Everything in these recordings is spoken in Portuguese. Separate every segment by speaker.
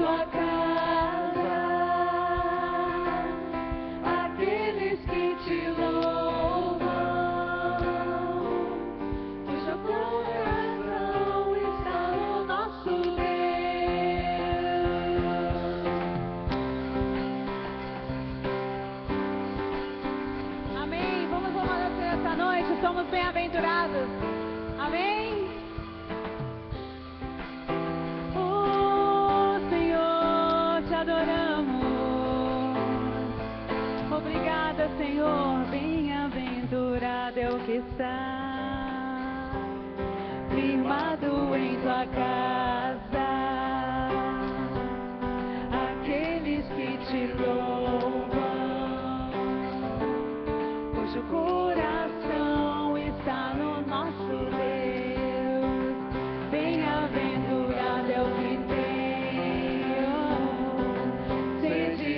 Speaker 1: tua casa, aqueles que te louvam, cujo coração está no nosso Deus. Amém. Vamos louvar a Deus essa noite. Somos bem-aventurados. Amém. Adoramos. Obrigada, Senhor. Bem-aventurado é o que está firmado em tua casa, aqueles que te louvam, cujo coração está no nosso Deus. Bem-aventurado é o que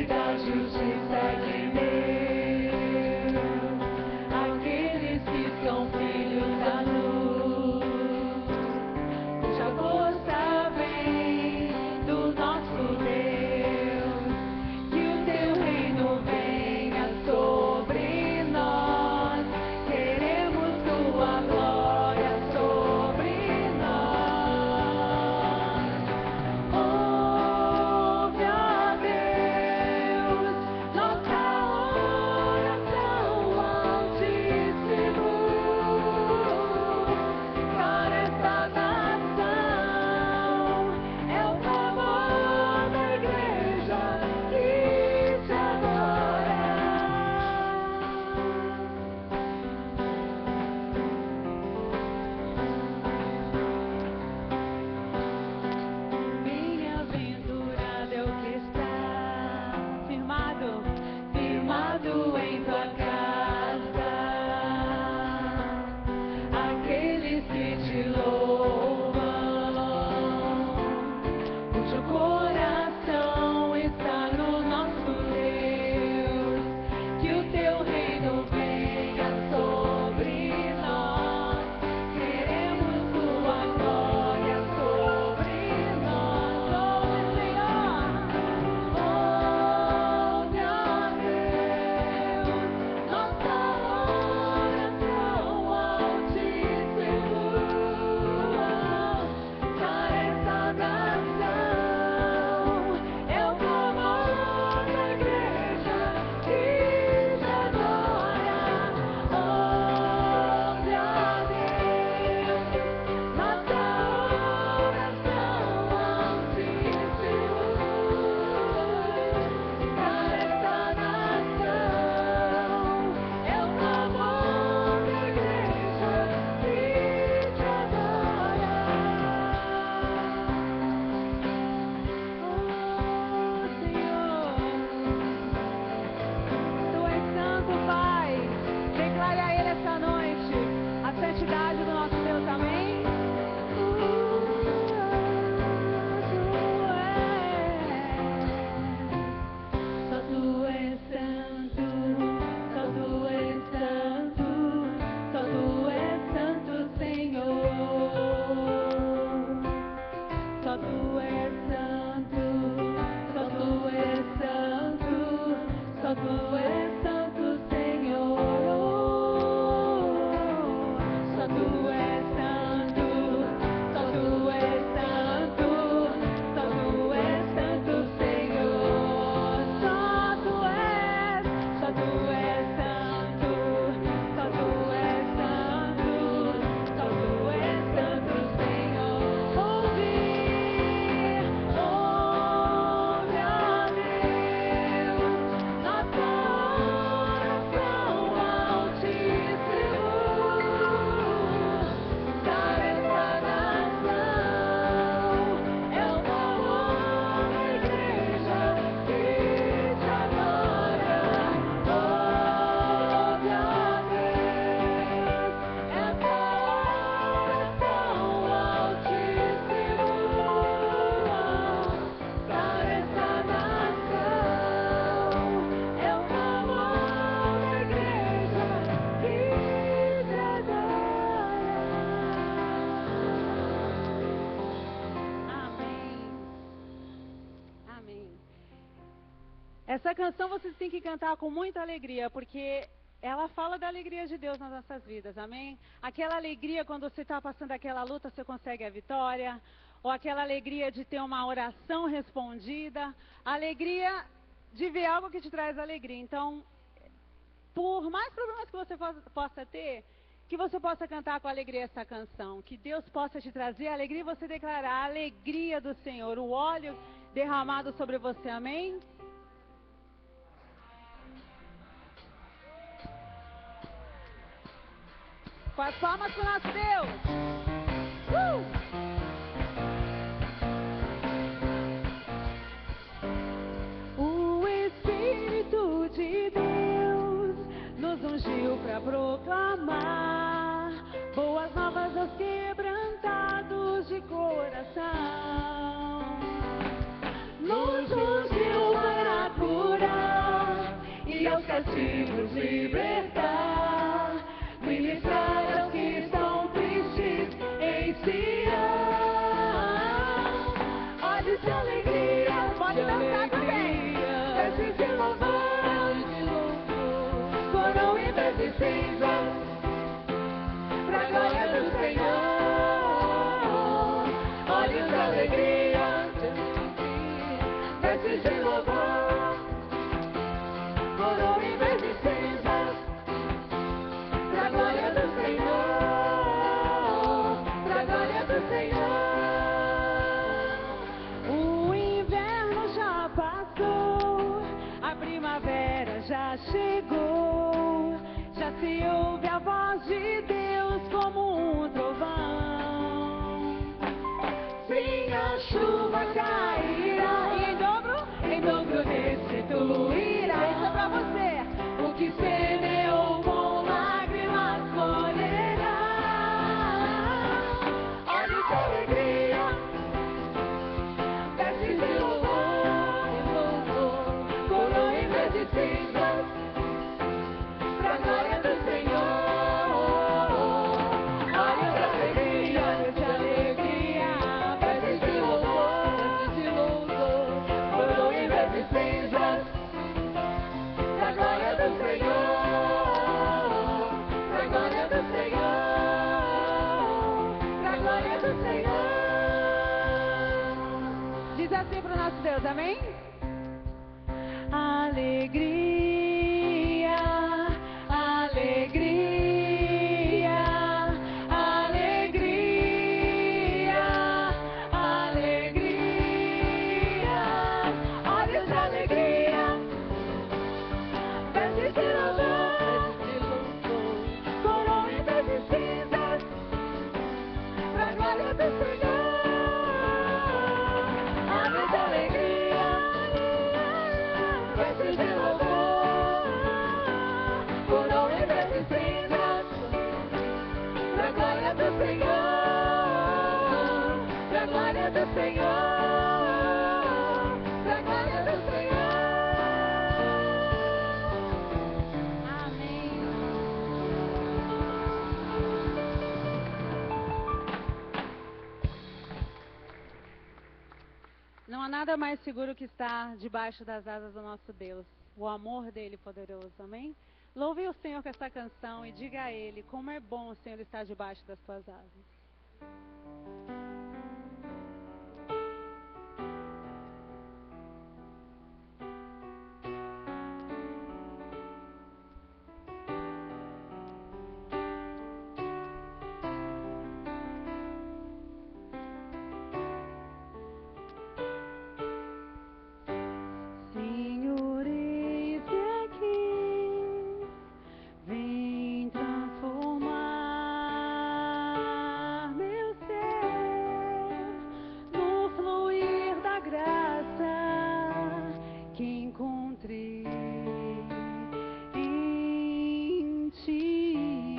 Speaker 1: da justiça de Deus, aqueles que são filhos da luz, cuja força vem do nosso Deus. Que o teu reino venha sobre nós, queremos tua glória sobre nós. Ouve, ó Deus, nossa oração altíssimo para esta nação. É o clamor da igreja que te adora. Bem-aventurado é o que está firmado em tua casa, aqueles que te louvam, cujo coração está no nosso Deus. Que o teu reino venha sobre nós, queremos tua glória sobre nós. Ouve, Senhor, ouve, ó Deus, nossa oração altíssimo para esta nação. Essa canção vocês têm que cantar com muita alegria, porque ela fala da alegria de Deus nas nossas vidas, amém? Aquela alegria quando você está passando aquela luta, você consegue a vitória. Ou aquela alegria de ter uma oração respondida. A alegria de ver algo que te traz alegria. Então, por mais problemas que você possa ter, que você possa cantar com alegria essa canção. Que Deus possa te trazer alegria e você declarar a alegria do Senhor. O óleo derramado sobre você, amém? Com as palmas para o nosso Deus. O Espírito de Deus nos ungiu para proclamar boas novas aos quebrantados de coração. Nos ungiu para curar e aos cativos libertar, ministrar aos que estão tristes em Sião. Olhos de alegria, pode dançar também. Vestes de louvor, coroa em vez de cinzas, pra glória do Senhor. Olhos de alegria, vestes de louvor, coroa em vez de cinzas, pra glória do Senhor, pra glória do Senhor. O inverno já passou, a primavera já chegou, já se ouve a voz de Deus como um trovão. Sim, a chuva cairá e em dobro restituirá. Isso é pra você. O que semeou com lágrimas colherá. Olhos de alegria, vestes de louvor, coroa em vez de cinzas, pra glória do Senhor. Olhos de alegria, vestes de louvor, coroa em vez de cinzas, pra glória do Senhor, pra glória do Senhor, pra glória do Senhor. Diz assim pro nosso Deus, amém? Alegria, alegria, alegria, alegria. Olhos de alegria, vestes de louvor, coroa em vez de cinzas, pra glória do Senhor. Olhos de alegria, vestes de louvor, coroa em vez de cinzas, pra glória do Senhor, pra glória do Senhor, pra glória do Senhor. Amém. Não há nada mais seguro que estar debaixo das asas do nosso Deus. O amor dele poderoso, amém? Louve o Senhor com essa canção e diga a Ele como é bom o Senhor estar debaixo das suas asas. Senhor, eis-me aqui, vem transformar meu ser no fluir da graça que encontrei em Ti.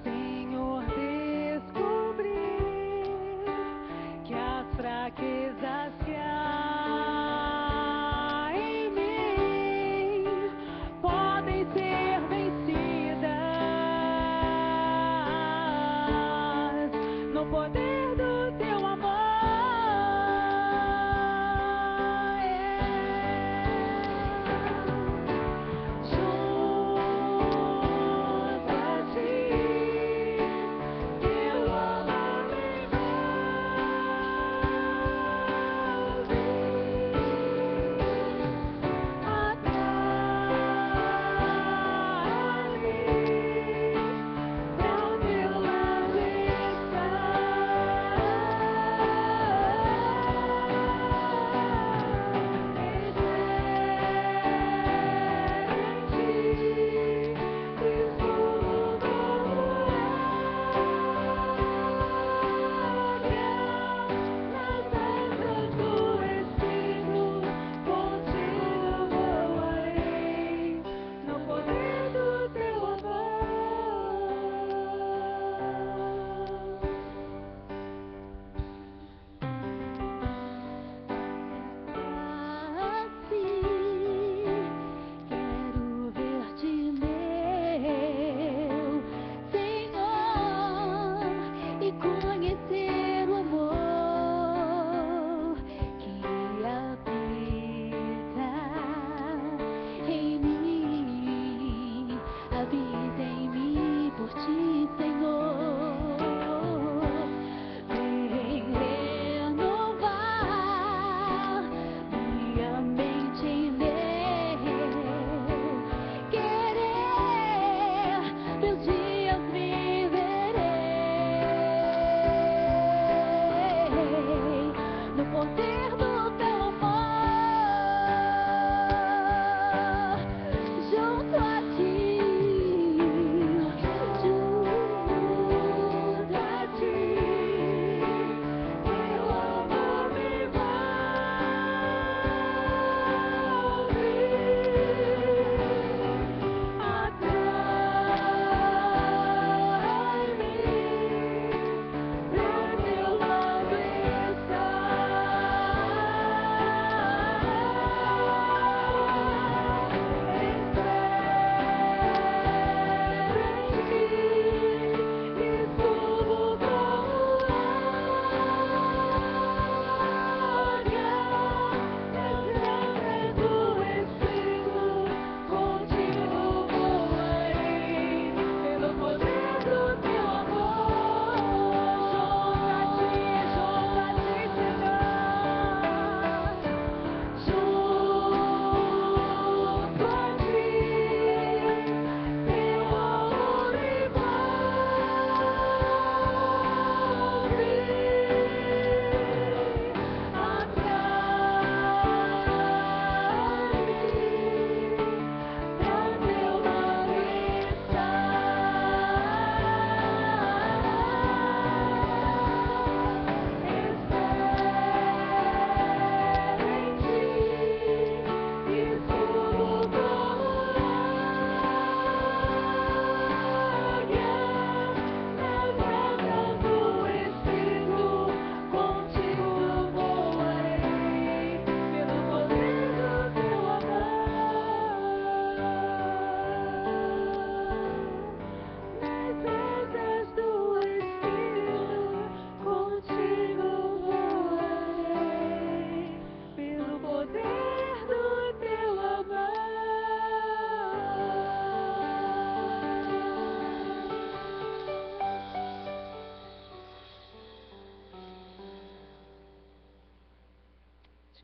Speaker 1: Senhor, descobri que as fraquezas que há em mim podem ser vencidas no poder do Teu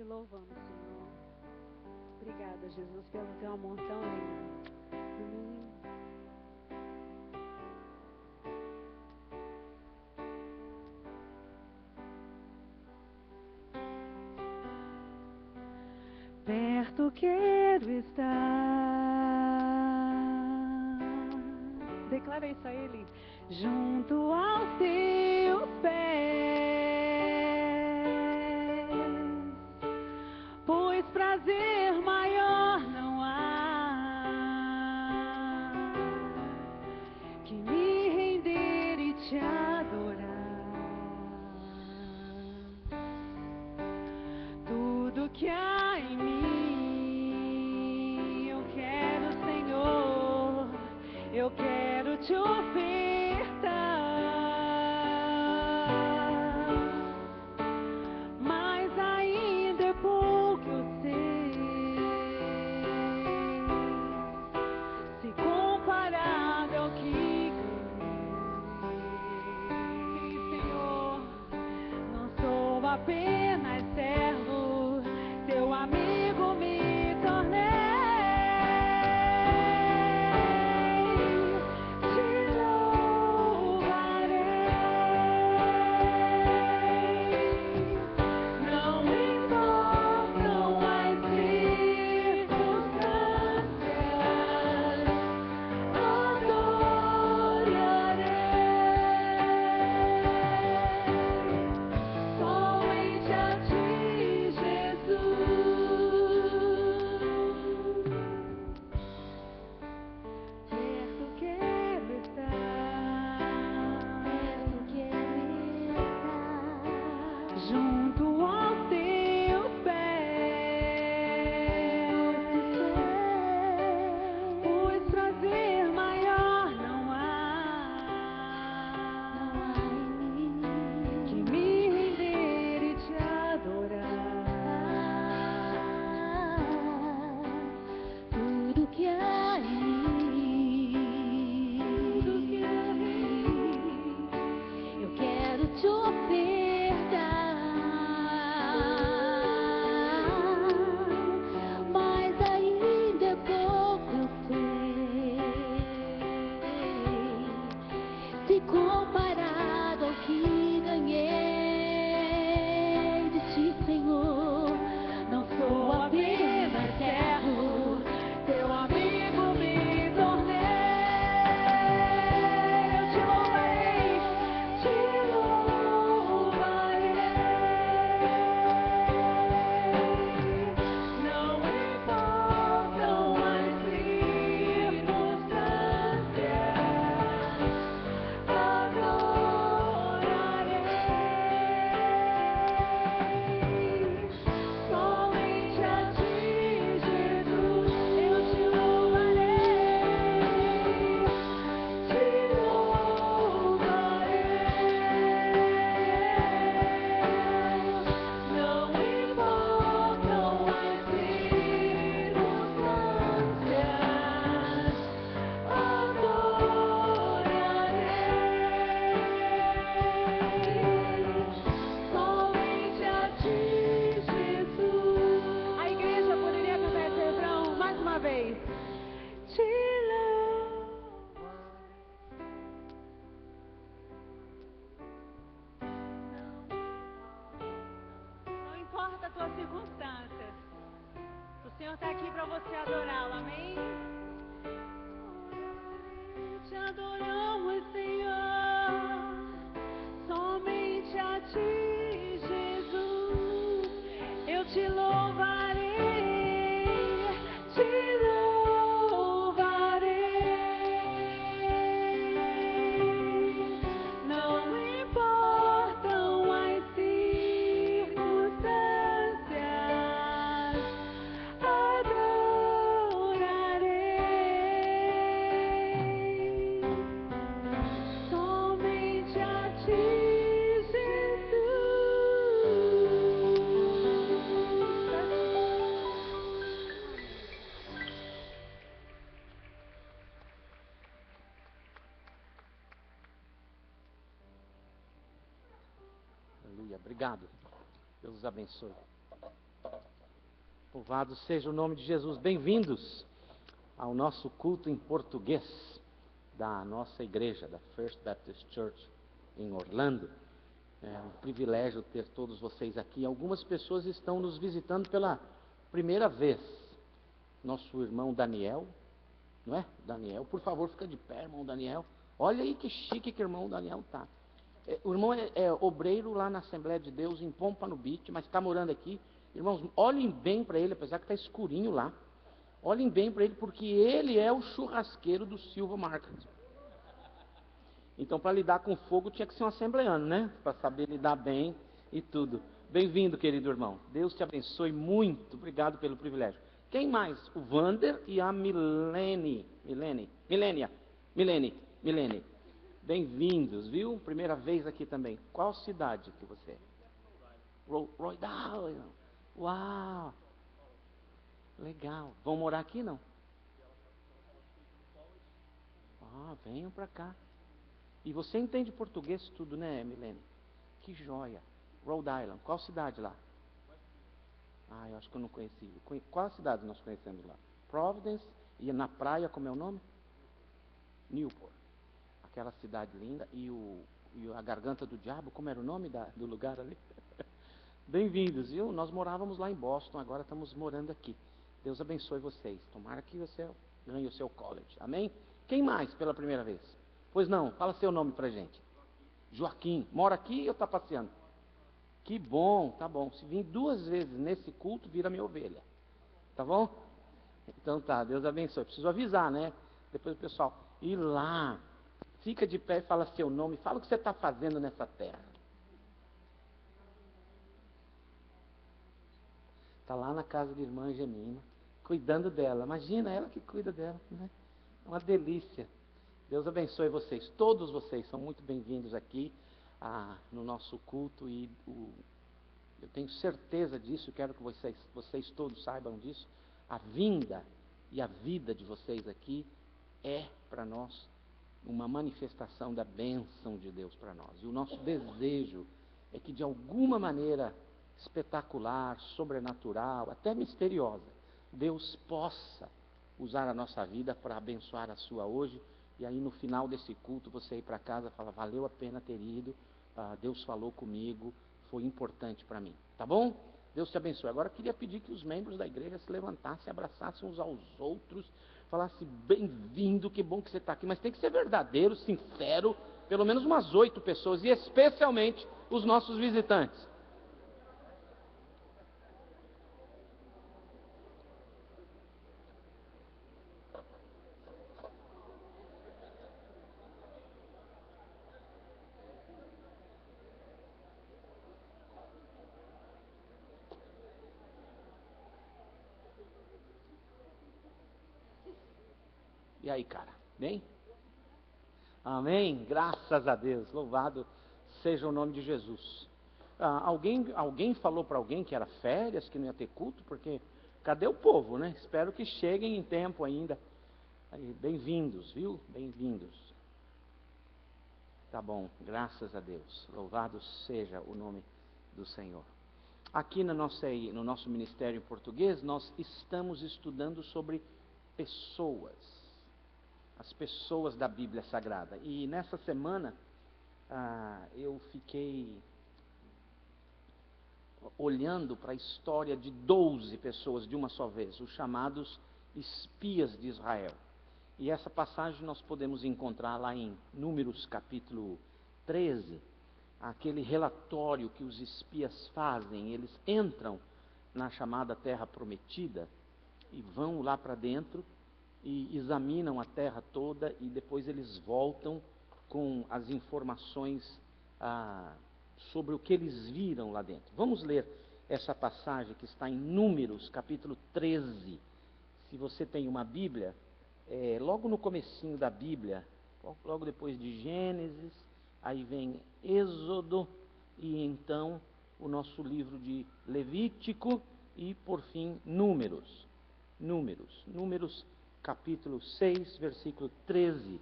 Speaker 1: te louvamos, Senhor. Obrigada, Jesus, pelo teu amor tão lindo. Amém. Perto quero estar. Declara isso a Ele. Junto aos teus pés, pois prazer maior não há que me render e te adorar. Tudo que há em mim, eu quero, Senhor, eu quero te ofertar. Mas ainda é pouco, eu sei, se comparado ao que ganhei, Senhor. Não sou apenas servo, teu amigo me tornei. Te louvarei. Não importam as circunstâncias, adorarei. Somente a ti, Jesus. Perto quero estar. Perto quero estar. Junto aos teus pés, pois prazer maior não há que me render e te adorar. Tudo que há em mim, eu quero te ofertar. Mas ainda é pouco, eu sei, se comparado ao que ganhei de ti, Senhor. Não sou apenas servo, teu amigo me tornei. Eu te louvarei, te louvarei. Não importam as circunstâncias, adorarei. Somente a ti, Jesus, eu te louvarei. Te louvarei. Não importam as circunstâncias, adorarei. Somente a ti, Jesus. A igreja poderia cantar esse refrão mais uma vez. Te louvo. Não importa a tua circunstância, o Senhor está aqui para você adorá-lo, amém? Te adoramos, Senhor, somente a ti, Jesus, eu te louvarei, te louvarei. Não importam as circunstâncias, adorarei. Somente a ti,
Speaker 2: Aleluia. Obrigado. Deus os abençoe. Louvado seja o nome de Jesus. Bem-vindos ao nosso culto em português da nossa igreja, da First Baptist Church em Orlando. É um privilégio ter todos vocês aqui. Algumas pessoas estão nos visitando pela primeira vez. Nosso irmão Daniel, não é? Daniel, por favor, fica de pé, irmão Daniel. Olha aí que chique que o irmão Daniel está. O irmão é obreiro lá na Assembleia de Deus, em Pompano Beach, mas está morando aqui. Irmãos, olhem bem para ele, apesar que está escurinho lá. Olhem bem para ele, porque ele é o churrasqueiro do Silva Market. Então, para lidar com fogo, tinha que ser um assembleano, né? Para saber lidar bem e tudo. Bem-vindo, querido irmão. Deus te abençoe muito. Obrigado pelo privilégio. Quem mais? O Vander e a Milene. Bem-vindos, viu? Primeira vez aqui também. Qual cidade que você é? Rhode Island. Uau! Legal. Vão morar aqui, não? Venham para cá. E você entende português tudo, né, Milene? Que joia. Rhode Island. Qual cidade lá? Eu acho que eu não conheci. Qual cidade nós conhecemos lá? Providence. E na praia, como é o nome? Newport. Aquela cidade linda. E a Garganta do Diabo, como era o nome do lugar ali? Bem-vindos, viu? Nós morávamos lá em Boston, agora estamos morando aqui. Deus abençoe vocês. Tomara que você ganhe o seu college. Amém? Quem mais pela primeira vez? Pois não, fala seu nome pra gente. Joaquim. Mora aqui ou está passeando? Que bom, tá bom. Se vir 2 vezes nesse culto, vira minha ovelha. Tá bom? Então tá, Deus abençoe. Preciso avisar, né? Depois o pessoal ir lá, fica de pé e fala seu nome, fala o que você está fazendo nessa terra. Está lá na casa de irmã Angelina, cuidando dela. Imagina, ela que cuida dela, né? Uma delícia. Deus abençoe vocês. Todos vocês são muito bem-vindos aqui no nosso culto. E eu tenho certeza disso, quero que vocês todos saibam disso. A vinda e a vida de vocês aqui é para nós uma manifestação da bênção de Deus para nós. E o nosso desejo é que de alguma maneira espetacular, sobrenatural, até misteriosa, Deus possa usar a nossa vida para abençoar a sua hoje. E aí no final desse culto você ir para casa e falar, valeu a pena ter ido, Deus falou comigo, foi importante para mim. Tá bom? Deus te abençoe. Agora eu queria pedir que os membros da igreja se levantassem, abraçassem uns aos outros, falassem, bem-vindo, que bom que você está aqui. Mas tem que ser verdadeiro, sincero, pelo menos umas 8 pessoas, e especialmente os nossos visitantes. E aí, cara? Bem? Amém? Graças a Deus. Louvado seja o nome de Jesus. Alguém falou para alguém que era férias, que não ia ter culto? Porque cadê o povo, né? Espero que cheguem em tempo ainda. Bem-vindos, viu? Bem-vindos. Tá bom, graças a Deus. Louvado seja o nome do Senhor. Aqui no nosso ministério em português, nós estamos estudando sobre pessoas. As pessoas da Bíblia Sagrada. E nessa semana, eu fiquei olhando para a história de 12 pessoas de uma só vez, os chamados espias de Israel. E essa passagem nós podemos encontrar lá em Números capítulo 13, aquele relatório que os espias fazem. Eles entram na chamada Terra Prometida e vão lá para dentro e examinam a terra toda, e depois eles voltam com as informações sobre o que eles viram lá dentro. Vamos ler essa passagem que está em Números, capítulo 13. Se você tem uma Bíblia, logo no comecinho da Bíblia, logo depois de Gênesis, aí vem Êxodo, e então o nosso livro de Levítico, e por fim Números, capítulo 6, versículo 13.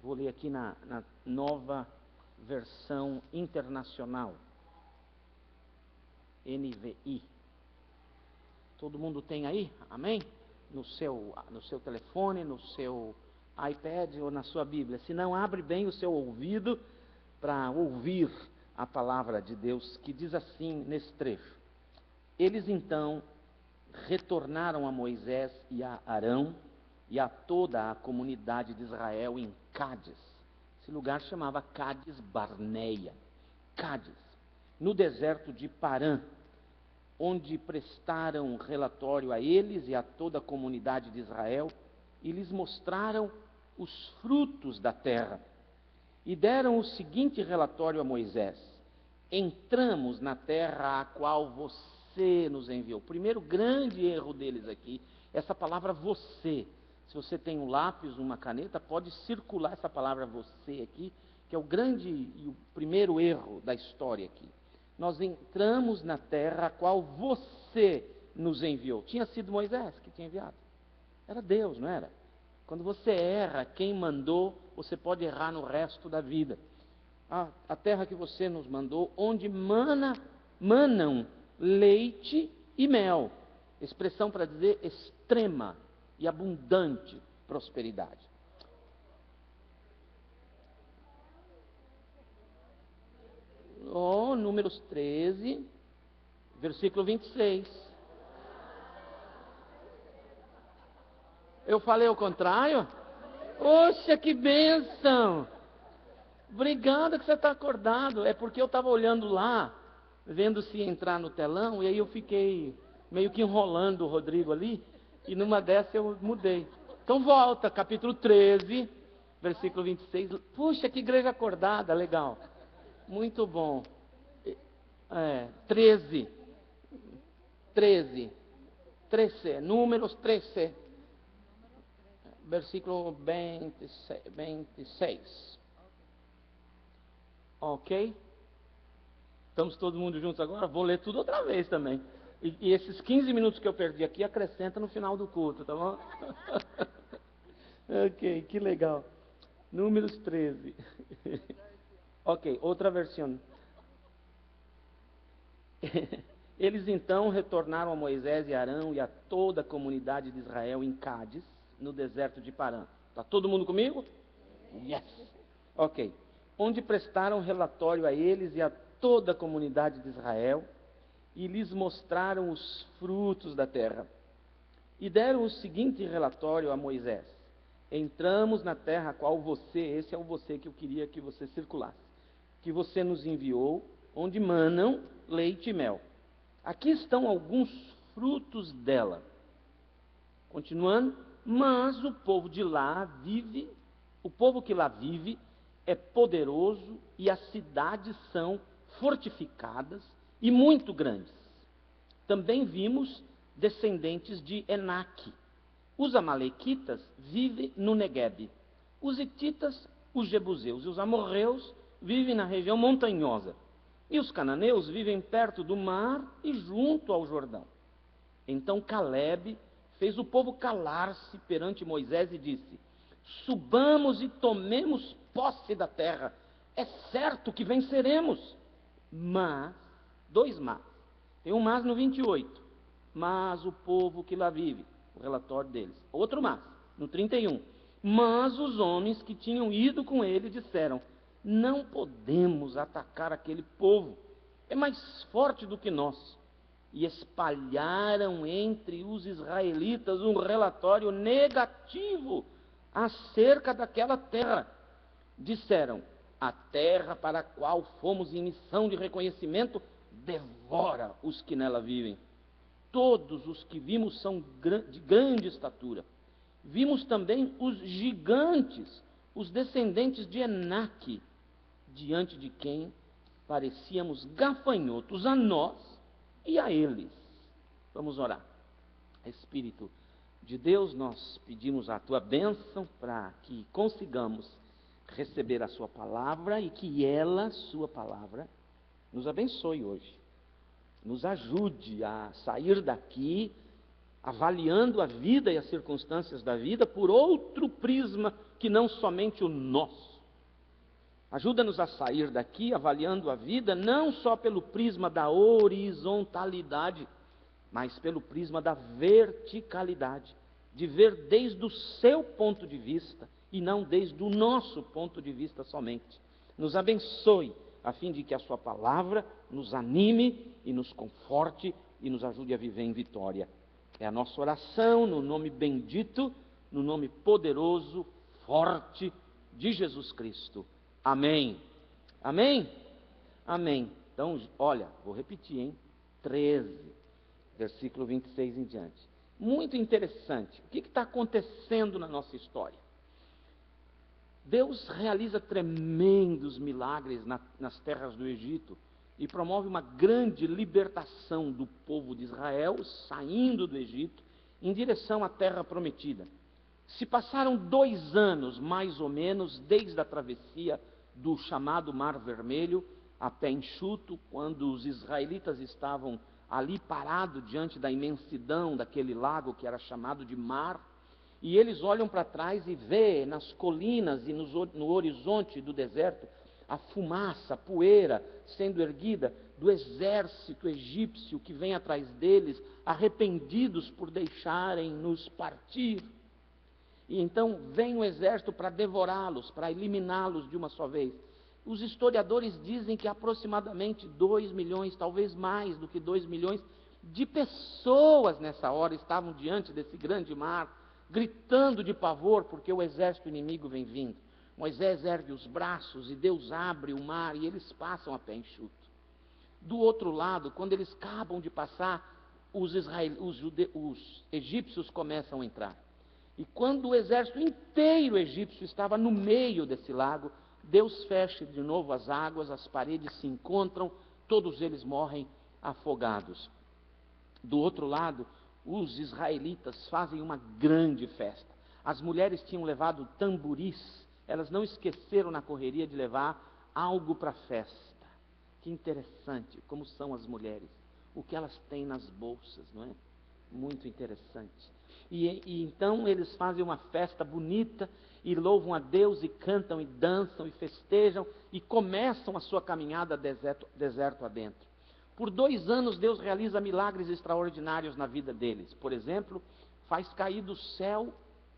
Speaker 2: Vou ler aqui na nova versão internacional, NVI. Todo mundo tem aí? Amém? No seu telefone, no seu iPad ou na sua Bíblia. Se não, abre bem o seu ouvido para ouvir a palavra de Deus, que diz assim nesse trecho: eles então retornaram a Moisés e a Arão e a toda a comunidade de Israel em Cádiz. Esse lugar chamava Cádiz Barneia. Cádiz, no deserto de Parã, onde prestaram relatório a eles e a toda a comunidade de Israel, e lhes mostraram os frutos da terra. E deram o seguinte relatório a Moisés: entramos na terra a qual você nos enviou. O primeiro grande erro deles aqui, essa palavra você. Se você tem um lápis, uma caneta, pode circular essa palavra você aqui, que é o grande e o primeiro erro da história aqui. Nós entramos na terra a qual você nos enviou. Tinha sido Moisés que tinha enviado. Era Deus, não era? Quando você erra quem mandou, você pode errar no resto da vida. A terra que você nos mandou, onde manam leite e mel. Expressão para dizer extrema e abundante prosperidade. Números 13, versículo 26. Eu falei ao contrário? Poxa, que bênção! Obrigado que você está acordado. É porque eu estava olhando lá, vendo se ia entrar no telão, e aí eu fiquei meio que enrolando o Rodrigo ali, e numa dessa eu mudei. Então volta, capítulo 13, versículo 26. Puxa, que igreja acordada, legal. Muito bom. 13, números 13, versículo 26. Ok? Estamos todo mundo juntos agora? Vou ler tudo outra vez também. E esses 15 minutos que eu perdi aqui, acrescenta no final do culto, tá bom? Ok, que legal. Números 13. Ok, outra versão. Eles então retornaram a Moisés e Arão e a toda a comunidade de Israel em Cádiz, no deserto de Parã. Está todo mundo comigo? Yes! Ok. Onde prestaram relatório a eles e a toda a comunidade de Israel e lhes mostraram os frutos da terra. E deram o seguinte relatório a Moisés: entramos na terra a qual você, esse é o você que eu queria que você circulasse, que você nos enviou, onde manam leite e mel. Aqui estão alguns frutos dela. Continuando, mas o povo de lá vive, o povo que lá vive é poderoso e as cidades são fortificadas e muito grandes. Também vimos descendentes de Enaque. Os amalequitas vivem no Neguebe. Os hititas, os jebuseus e os amorreus vivem na região montanhosa. E os cananeus vivem perto do mar e junto ao Jordão. Então Calebe fez o povo calar-se perante Moisés e disse: subamos e tomemos posse da terra. É certo que venceremos. Mas, dois mas. Tem um mas no 28. Mas o povo que lá vive, o relatório deles. Outro mas, no 31. Mas os homens que tinham ido com ele disseram: não podemos atacar aquele povo, é mais forte do que nós. E espalharam entre os israelitas um relatório negativo acerca daquela terra. Disseram: a terra para a qual fomos em missão de reconhecimento devora os que nela vivem. Todos os que vimos são de grande estatura. Vimos também os gigantes, os descendentes de Enaque, diante de quem parecíamos gafanhotos a nós e a eles. Vamos orar. Espírito de Deus, nós pedimos a tua bênção para que consigamos receber a sua palavra e que ela, sua palavra, nos abençoe hoje. Nos ajude a sair daqui avaliando a vida e as circunstâncias da vida por outro prisma que não somente o nosso. Ajuda-nos a sair daqui avaliando a vida não só pelo prisma da horizontalidade, mas pelo prisma da verticalidade, de ver desde o seu ponto de vista e não desde o nosso ponto de vista somente. Nos abençoe, a fim de que a sua palavra nos anime e nos conforte e nos ajude a viver em vitória. É a nossa oração no nome bendito, no nome poderoso, forte de Jesus Cristo. Amém. Amém? Amém. Então, olha, vou repetir, hein? 13, versículo 26 em diante. Muito interessante. O que está acontecendo na nossa história? Deus realiza tremendos milagres nas terras do Egito e promove uma grande libertação do povo de Israel, saindo do Egito, em direção à terra prometida. Se passaram 2 anos, mais ou menos, desde a travessia do chamado Mar Vermelho, a pé enxuto, quando os israelitas estavam ali parados diante da imensidão daquele lago que era chamado de mar, e eles olham para trás e vê nas colinas e no horizonte do deserto a fumaça, a poeira sendo erguida do exército egípcio que vem atrás deles, arrependidos por deixarem-nos partir. E então vem o exército para devorá-los, para eliminá-los de uma só vez. Os historiadores dizem que aproximadamente 2 milhões, talvez mais do que 2 milhões, de pessoas nessa hora estavam diante desse grande mar, gritando de pavor, porque o exército inimigo vem vindo. Moisés ergue os braços e Deus abre o mar e eles passam a pé enxuto. Do outro lado, quando eles acabam de passar, os egípcios começam a entrar. E quando o exército inteiro egípcio estava no meio desse lago, Deus fecha de novo as águas, as paredes se encontram, todos eles morrem afogados. Do outro lado, os israelitas fazem uma grande festa. As mulheres tinham levado tamboris, elas não esqueceram na correria de levar algo para a festa. Que interessante, como são as mulheres, o que elas têm nas bolsas, não é? Muito interessante. E então eles fazem uma festa bonita e louvam a Deus e cantam e dançam e festejam e começam a sua caminhada deserto adentro. Por 2 anos Deus realiza milagres extraordinários na vida deles. Por exemplo, faz cair do céu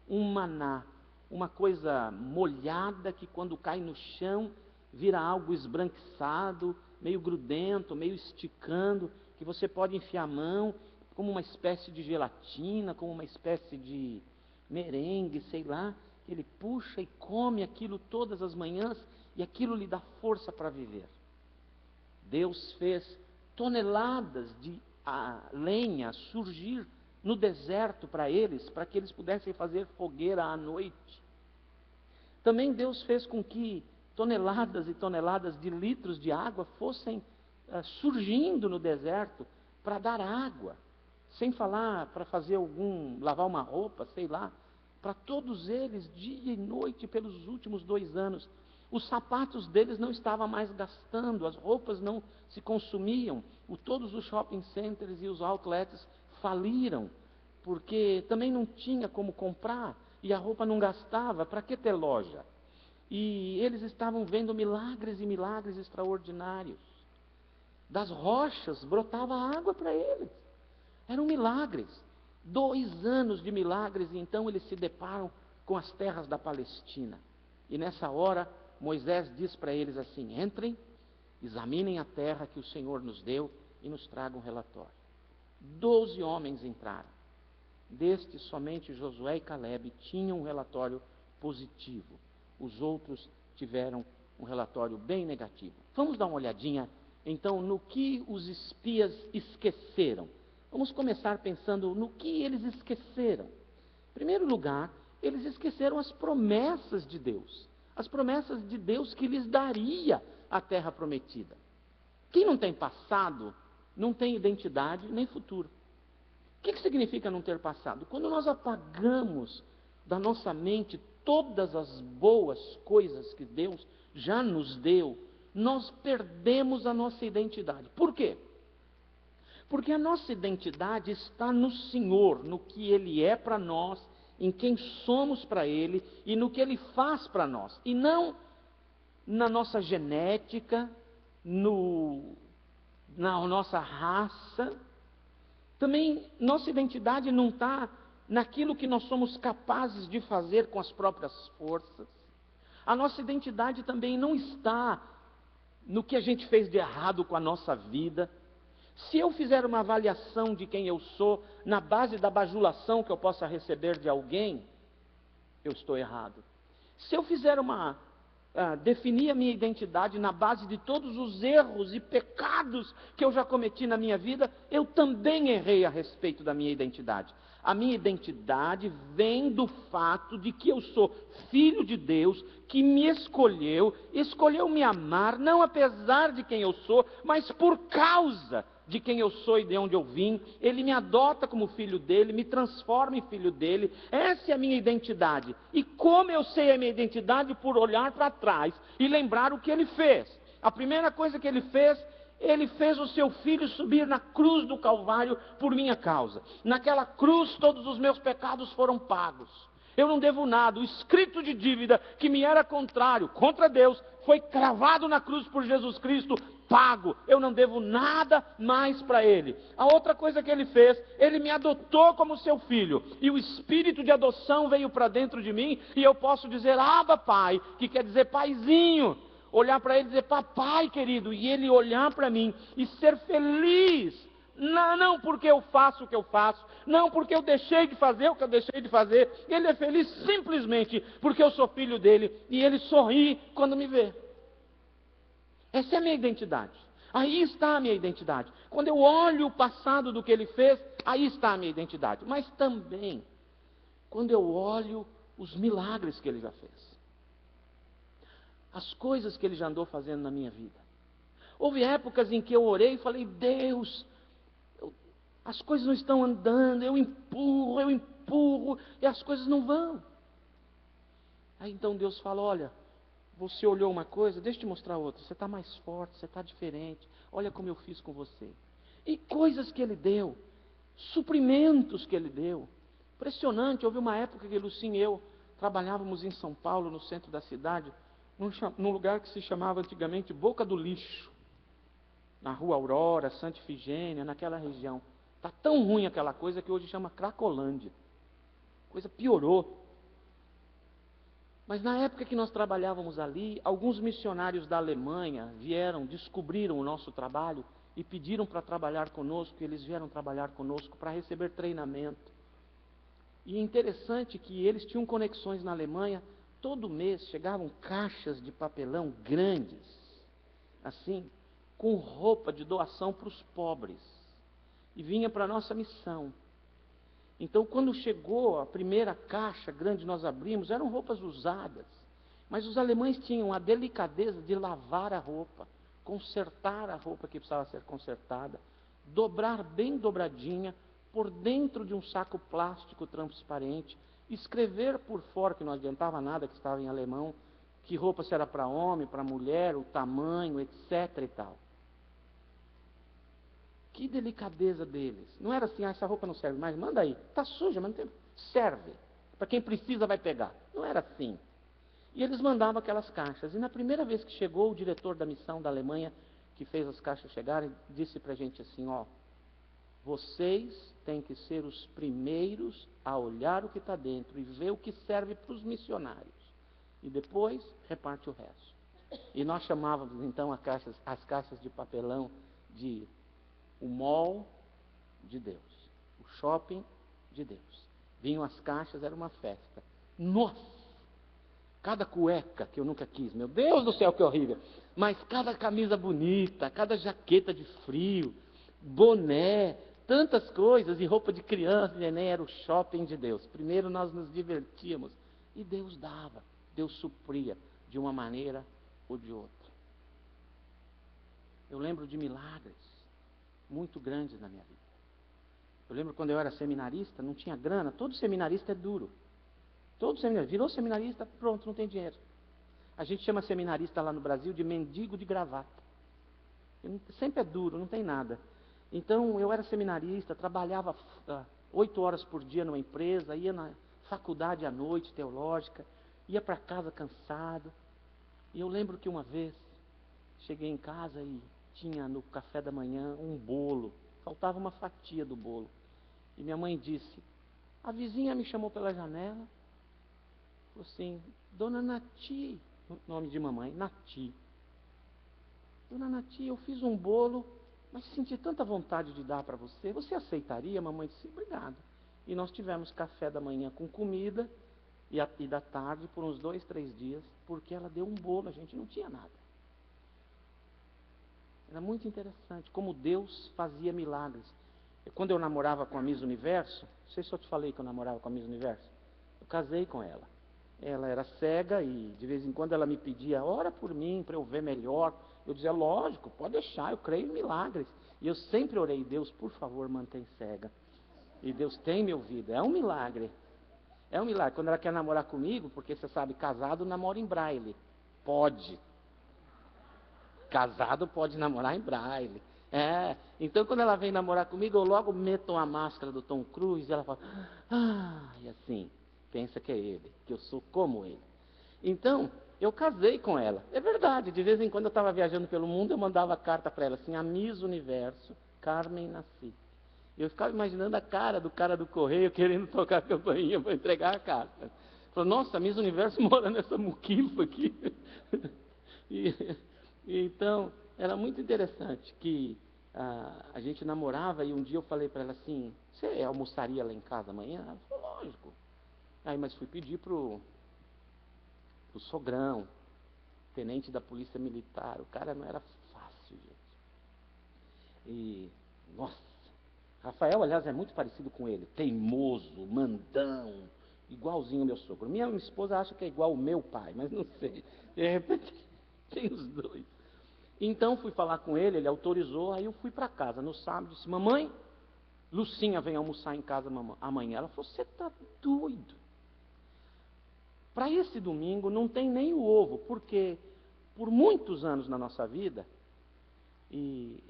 Speaker 2: um maná, uma coisa molhada que quando cai no chão vira algo esbranquiçado, meio grudento, meio esticando, que você pode enfiar a mão, como uma espécie de gelatina, como uma espécie de merengue, sei lá. Ele puxa e come aquilo todas as manhãs e aquilo lhe dá força para viver. Deus fez toneladas de lenha surgir no deserto para eles, para que eles pudessem fazer fogueira à noite. Também Deus fez com que toneladas e toneladas de litros de água fossem surgindo no deserto para dar água. Sem falar para fazer lavar uma roupa, sei lá, para todos eles, dia e noite, pelos últimos 2 anos. Os sapatos deles não estavam mais gastando, as roupas não se consumiam. Todos os shopping centers e os outlets faliram, porque também não tinha como comprar, e a roupa não gastava, para que ter loja? E eles estavam vendo milagres e milagres extraordinários. Das rochas brotava água para eles. Eram milagres. 2 anos de milagres, e então eles se deparam com as terras da Palestina. E nessa hora, Moisés diz para eles assim: entrem, examinem a terra que o Senhor nos deu e nos tragam um relatório. 12 homens entraram. Destes, somente Josué e Caleb tinham um relatório positivo. Os outros tiveram um relatório bem negativo. Vamos dar uma olhadinha, então, no que os espias esqueceram. Vamos começar pensando no que eles esqueceram. Em primeiro lugar, eles esqueceram as promessas de Deus. As promessas de Deus que lhes daria a terra prometida. Quem não tem passado, não tem identidade nem futuro. O que significa não ter passado? Quando nós apagamos da nossa mente todas as boas coisas que Deus já nos deu, nós perdemos a nossa identidade. Por quê? Porque a nossa identidade está no Senhor, no que Ele é para nós, em quem somos para Ele e no que Ele faz para nós. E não na nossa genética, na nossa raça, Também nossa identidade não está naquilo que nós somos capazes de fazer com as próprias forças. A nossa identidade também não está no que a gente fez de errado com a nossa vida. Se eu fizer uma avaliação de quem eu sou, na base da bajulação que eu possa receber de alguém, eu estou errado. Se eu fizer definir a minha identidade na base de todos os erros e pecados que eu já cometi na minha vida, eu também errei a respeito da minha identidade. A minha identidade vem do fato de que eu sou filho de Deus, que me escolheu me amar, não apesar de quem eu sou, mas por causa de quem eu sou e de onde eu vim. Ele me adota como filho dele, me transforma em filho dele. Essa é a minha identidade. E como eu sei a minha identidade? Por olhar para trás e lembrar o que ele fez. A primeira coisa que ele fez o seu filho subir na cruz do Calvário por minha causa. Naquela cruz todos os meus pecados foram pagos. Eu não devo nada. O escrito de dívida que me era contrário, contra Deus, foi cravado na cruz por Jesus Cristo, pago. Eu não devo nada mais para Ele. A outra coisa que Ele fez, Ele me adotou como seu filho. E o espírito de adoção veio para dentro de mim. E eu posso dizer, Abba, Pai, que quer dizer paizinho. Olhar para Ele e dizer, papai querido. E Ele olhar para mim e ser feliz. Não porque eu faço o que eu faço, não porque eu deixei de fazer o que eu deixei de fazer. Ele é feliz simplesmente porque eu sou filho dele e ele sorri quando me vê. Essa é a minha identidade. Aí está a minha identidade. Quando eu olho o passado do que ele fez, aí está a minha identidade. Mas também, quando eu olho os milagres que ele já fez, as coisas que ele já andou fazendo na minha vida. Houve épocas em que eu orei e falei, Deus, as coisas não estão andando, eu empurro, e as coisas não vão. Aí então Deus fala, olha, você olhou uma coisa, deixa eu te mostrar outra, você está mais forte, você está diferente, olha como eu fiz com você. E coisas que Ele deu, suprimentos que Ele deu, impressionante. Houve uma época que Lucinha e eu trabalhávamos em São Paulo, no centro da cidade, num lugar que se chamava antigamente Boca do Lixo, na rua Aurora, Santa Ifigênia, naquela região. Está tão ruim aquela coisa que hoje chama Cracolândia. A coisa piorou. Mas na época que nós trabalhávamos ali, alguns missionários da Alemanha vieram, descobriram o nosso trabalho e pediram para trabalhar conosco. E eles vieram trabalhar conosco para receber treinamento. E é interessante que eles tinham conexões na Alemanha. Todo mês chegavam caixas de papelão grandes, assim, com roupa de doação para os pobres. E vinha para a nossa missão. Então, quando chegou a primeira caixa grande, nós abrimos, eram roupas usadas. Mas os alemães tinham a delicadeza de lavar a roupa, consertar a roupa que precisava ser consertada, dobrar bem dobradinha, por dentro de um saco plástico transparente, escrever por fora, que não adiantava nada, que estava em alemão, que roupa se era para homem, para mulher, o tamanho, etc. e tal. Que delicadeza deles. Não era assim, essa roupa não serve mais, manda aí. Está suja, mas não tem... serve. Para quem precisa vai pegar. Não era assim. E eles mandavam aquelas caixas. E na primeira vez que chegou, o diretor da missão da Alemanha, que fez as caixas chegarem, disse para a gente assim, ó, vocês têm que ser os primeiros a olhar o que está dentro e ver o que serve para os missionários. E depois, reparte o resto. E nós chamávamos então as caixas de papelão de o mall de Deus, o shopping de Deus. Vinham as caixas, era uma festa. Nossa! Cada cueca que eu nunca quis, meu Deus do céu, que horrível. Mas cada camisa bonita, cada jaqueta de frio, boné, tantas coisas, e roupa de criança, e neném, era o shopping de Deus. Primeiro nós nos divertíamos, e Deus dava, Deus supria, de uma maneira ou de outra. Eu lembro de milagres muito grandes na minha vida. Eu lembro quando eu era seminarista, não tinha grana. Todo seminarista é duro. Todo seminarista, virou seminarista, pronto, não tem dinheiro. A gente chama seminarista lá no Brasil de mendigo de gravata. Sempre é duro, não tem nada. Então eu era seminarista, trabalhava 8 horas por dia numa empresa, ia na faculdade à noite, teológica, ia para casa cansado. E eu lembro que uma vez cheguei em casa e tinha no café da manhã um bolo. faltava uma fatia do bolo. E minha mãe disse, a vizinha me chamou pela janela, falou assim, Dona Nati, nome de mamãe, Nati. Dona Nati, eu fiz um bolo, mas senti tanta vontade de dar para você. Você aceitaria? A mamãe disse, obrigado. E nós tivemos café da manhã com comida e da tarde por uns 2, 3 dias, porque ela deu um bolo, a gente não tinha nada. Era muito interessante como Deus fazia milagres. Quando eu namorava com a Miss Universo, não sei se eu te falei que eu namorava com a Miss Universo, eu casei com ela. Ela era cega e de vez em quando ela me pedia, ora por mim, para eu ver melhor. Eu dizia, lógico, pode deixar, eu creio em milagres. E eu sempre orei, Deus, por favor, mantém cega. E Deus tem me ouvido, é um milagre. É um milagre. Quando ela quer namorar comigo, porque você sabe, casado namora em braille. Pode. Casado pode namorar em braille. Então quando ela vem namorar comigo, eu logo meto uma máscara do Tom Cruise e ela fala, e assim, pensa que é ele, que eu sou como ele. Então, eu casei com ela. É verdade, de vez em quando eu estava viajando pelo mundo, eu mandava carta para ela, assim, a Miss Universo, Carmen Nassi. Eu ficava imaginando a cara do correio querendo tocar a campainha para entregar a carta. Falou, nossa, a Miss Universo mora nessa muquifo aqui. Então, era muito interessante que a gente namorava e um dia eu falei para ela assim, você almoçaria lá em casa amanhã? Ela falou, lógico. Aí, mas fui pedir pro sogrão, tenente da polícia militar. O cara não era fácil, gente. E, nossa, Rafael, aliás, é muito parecido com ele. Teimoso, mandão, igualzinho ao meu sogro. Minha esposa acha que é igual o meu pai, mas não sei. De repente, tem os dois. Então, fui falar com ele, ele autorizou, aí eu fui para casa. No sábado, disse, mamãe, Lucinha vem almoçar em casa amanhã. Ela falou, você está doido? Para esse domingo não tem nem o ovo, porque por muitos anos na nossa vida,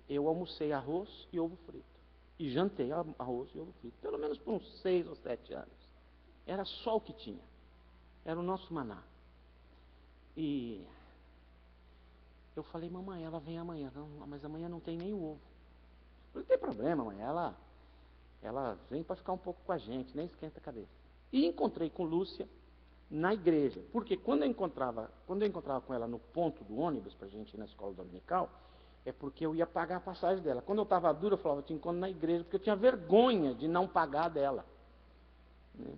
Speaker 2: eu almocei arroz e ovo frito. E jantei arroz e ovo frito. Pelo menos por uns 6 ou 7 anos. Era só o que tinha. Era o nosso maná. E eu falei, mamãe, ela vem amanhã. Não, mas amanhã não tem nem o ovo. Não tem problema, mãe. Ela vem para ficar um pouco com a gente, nem esquenta a cabeça. E encontrei com Lúcia na igreja. Porque quando eu encontrava com ela no ponto do ônibus, para a gente ir na escola dominical, é porque eu ia pagar a passagem dela. Quando eu estava duro, eu falava, eu te encontro na igreja, porque eu tinha vergonha de não pagar dela. Né?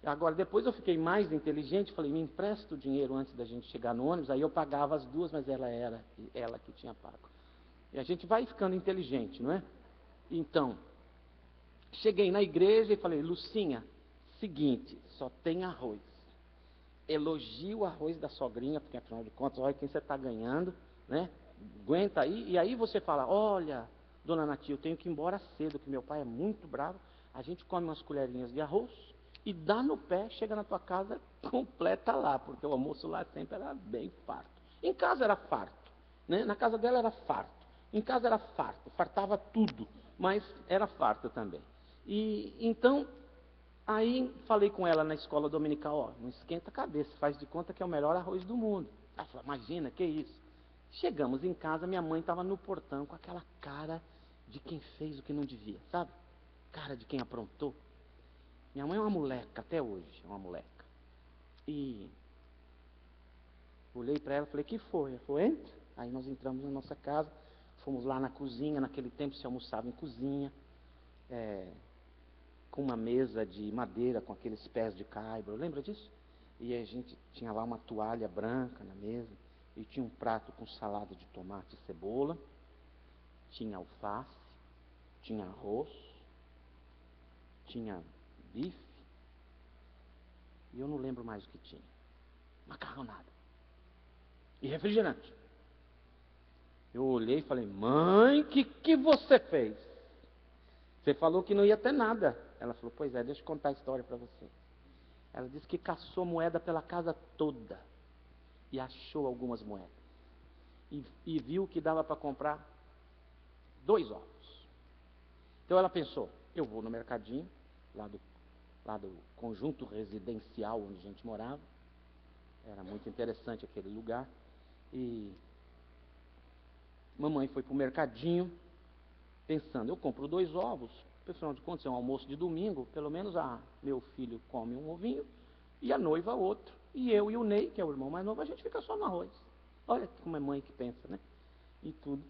Speaker 2: Agora, depois eu fiquei mais inteligente, falei, me empresta o dinheiro antes da gente chegar no ônibus, aí eu pagava as duas, mas ela que tinha pago. E a gente vai ficando inteligente, não é? Então, cheguei na igreja e falei, Lucinha, seguinte, só tem arroz. Elogie o arroz da sogrinha, porque afinal de contas, olha quem você está ganhando, né? Aguenta aí, e aí você fala, olha, dona Nati, eu tenho que ir embora cedo, que meu pai é muito bravo, a gente come umas colherinhas de arroz, e dá no pé, chega na tua casa, completa lá, porque o almoço lá sempre era bem farto. Em casa era farto, né? Na casa dela era farto, em casa era farto, fartava tudo, mas era farto também. E então, aí falei com ela na escola dominical, ó, não esquenta a cabeça, faz de conta que é o melhor arroz do mundo. Ela falou, imagina, que isso? Chegamos em casa, minha mãe estava no portão com aquela cara de quem fez o que não devia, sabe? Cara de quem aprontou. Minha mãe é uma moleca, até hoje é uma moleca. E olhei para ela e falei, que foi? Ela falou, entra. Aí nós entramos na nossa casa, fomos lá na cozinha, naquele tempo se almoçava em cozinha, com uma mesa de madeira, com aqueles pés de caibro, lembra disso? E a gente tinha lá uma toalha branca na mesa, e tinha um prato com salada de tomate e cebola, tinha alface, tinha arroz, tinha bife, e eu não lembro mais o que tinha. Macarronada. E refrigerante. Eu olhei e falei, mãe, que você fez? Você falou que não ia ter nada. Ela falou, pois é, deixa eu contar a história para você. Ela disse que caçou moeda pela casa toda. E achou algumas moedas. E viu que dava para comprar 2 ovos. Então ela pensou, eu vou no mercadinho, lá do conjunto residencial onde a gente morava. Era muito interessante aquele lugar. E mamãe foi para o mercadinho, pensando, eu compro 2 ovos, afinal de contas é um almoço de domingo, pelo menos meu filho come um ovinho, e a noiva outro. E eu e o Ney, que é o irmão mais novo, a gente fica só no arroz. Olha como é mãe que pensa, né? E tudo.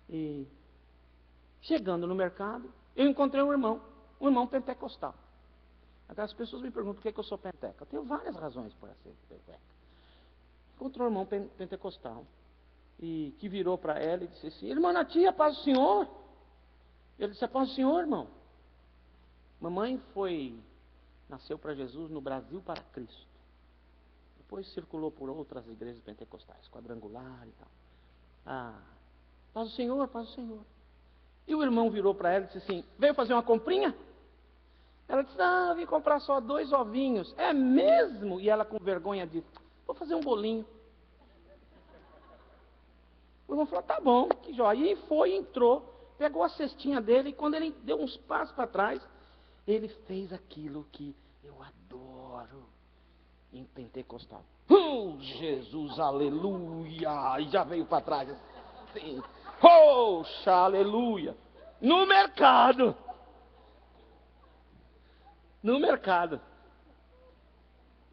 Speaker 2: E chegando no mercado, eu encontrei um irmão pentecostal. Agora as pessoas me perguntam por que eu sou penteca. Eu tenho várias razões para ser penteca. Encontrou um irmão pentecostal, e que virou para ela e disse assim, irmã Natia, paz do Senhor. Ele disse, paz do Senhor, irmão. Mamãe nasceu para Jesus no Brasil para Cristo. Depois circulou por outras igrejas pentecostais, quadrangular e tal. Paz do Senhor, paz do Senhor. E o irmão virou para ela e disse assim, veio fazer uma comprinha? Ela disse, eu vim comprar só 2 ovinhos. É mesmo? E ela com vergonha disse, vou fazer um bolinho. O irmão falou, tá bom, que joia. E entrou, pegou a cestinha dele, e quando ele deu uns passos para trás, ele fez aquilo que eu adoro em pentecostal. Jesus, aleluia! E já veio para trás assim. Poxa, aleluia! No mercado.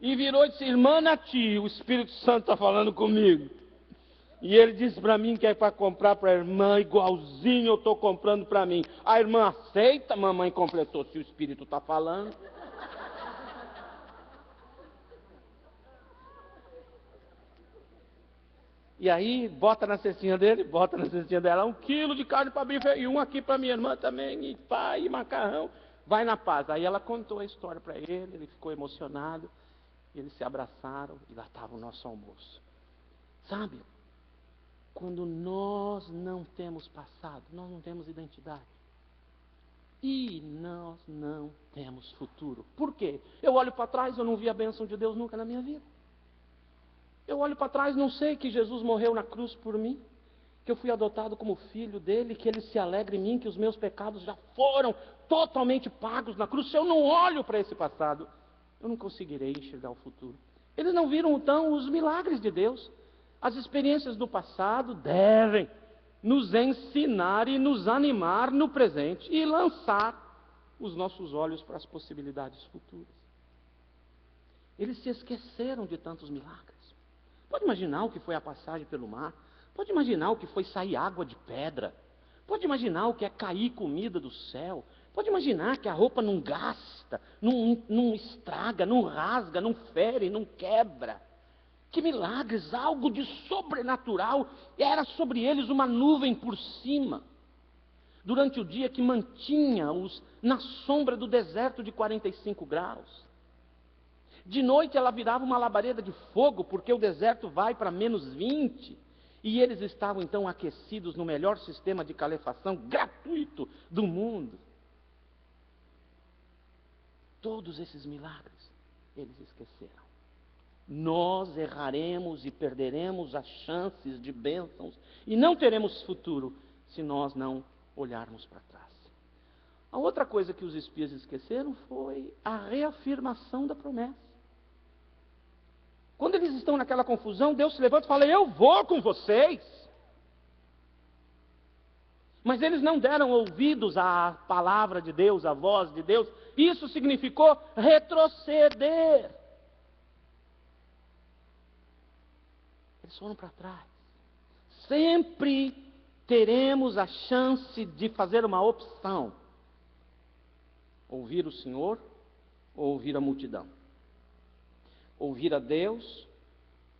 Speaker 2: E virou e disse, irmã Nati, o Espírito Santo está falando comigo. E ele disse para mim que é para comprar para a irmã, igualzinho eu estou comprando para mim. A irmã aceita, mamãe completou, se o Espírito está falando. E aí, bota na cestinha dela, 1 quilo de carne para bife e 1 aqui para minha irmã também, e pai, e macarrão. Vai na paz. Aí ela contou a história para ele ficou emocionado, eles se abraçaram e lá estava o nosso almoço. Sabe, quando nós não temos passado, nós não temos identidade. E nós não temos futuro. Por quê? Eu olho para trás, eu não vi a bênção de Deus nunca na minha vida. Eu olho para trás, não sei que Jesus morreu na cruz por mim, que eu fui adotado como filho dele, que ele se alegra em mim, que os meus pecados já foram totalmente pagos na cruz. Se eu não olho para esse passado, eu não conseguirei enxergar o futuro. Eles não viram então os milagres de Deus. As experiências do passado devem nos ensinar e nos animar no presente e lançar os nossos olhos para as possibilidades futuras. Eles se esqueceram de tantos milagres. Pode imaginar o que foi a passagem pelo mar? Pode imaginar o que foi sair água de pedra? Pode imaginar o que é cair comida do céu? Pode imaginar que a roupa não gasta, não estraga, não rasga, não fere, não quebra? Que milagres, algo de sobrenatural, era sobre eles uma nuvem por cima. Durante o dia que mantinha-os na sombra do deserto de 45 graus. De noite ela virava uma labareda de fogo, porque o deserto vai para -20. E eles estavam então aquecidos no melhor sistema de calefação gratuito do mundo. Todos esses milagres, eles esqueceram. Nós erraremos e perderemos as chances de bênçãos e não teremos futuro se nós não olharmos para trás. A outra coisa que os espias esqueceram foi a reafirmação da promessa. Quando eles estão naquela confusão, Deus se levanta e fala, eu vou com vocês. Mas eles não deram ouvidos à palavra de Deus, à voz de Deus. Isso significou retroceder. Eles foram para trás. Sempre teremos a chance de fazer uma opção. Ouvir o Senhor ou ouvir a multidão. Ouvir a Deus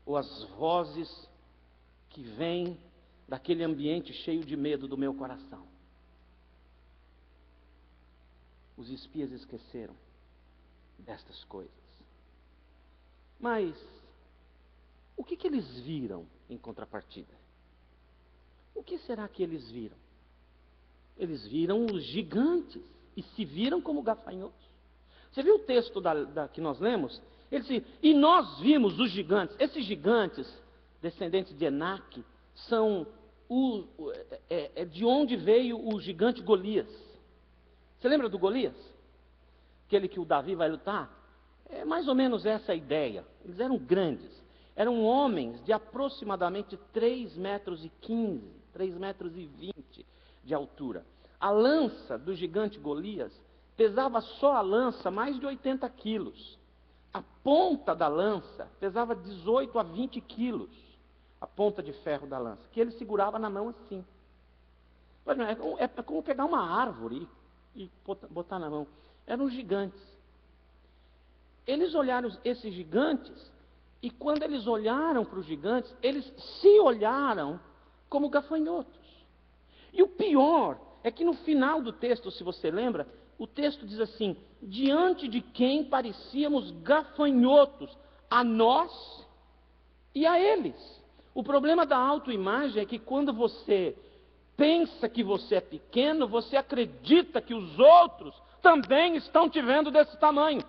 Speaker 2: ou as vozes que vêm daquele ambiente cheio de medo do meu coração. Os espias esqueceram destas coisas. Mas o que eles viram em contrapartida? O que será que eles viram? Eles viram os gigantes e se viram como gafanhotos. Você viu o texto que nós lemos? Ele disse, e nós vimos os gigantes. Esses gigantes, descendentes de Enaque, são de onde veio o gigante Golias. Você lembra do Golias? Aquele que o Davi vai lutar? É mais ou menos essa a ideia. Eles eram grandes. Eram homens de aproximadamente 3,15 metros, 3,20 metros de altura. A lança do gigante Golias pesava só a lança mais de 80 quilos. A ponta da lança pesava 18 a 20 quilos. A ponta de ferro da lança, que ele segurava na mão assim. É como pegar uma árvore e botar na mão. Eram gigantes. Eles olharam esses gigantes, e quando eles olharam para os gigantes, eles se olharam como gafanhotos. E o pior é que no final do texto, se você lembra, o texto diz assim: diante de quem parecíamos gafanhotos, a nós e a eles. O problema da autoimagem é que quando você pensa que você é pequeno, você acredita que os outros também estão te vendo desse tamanho.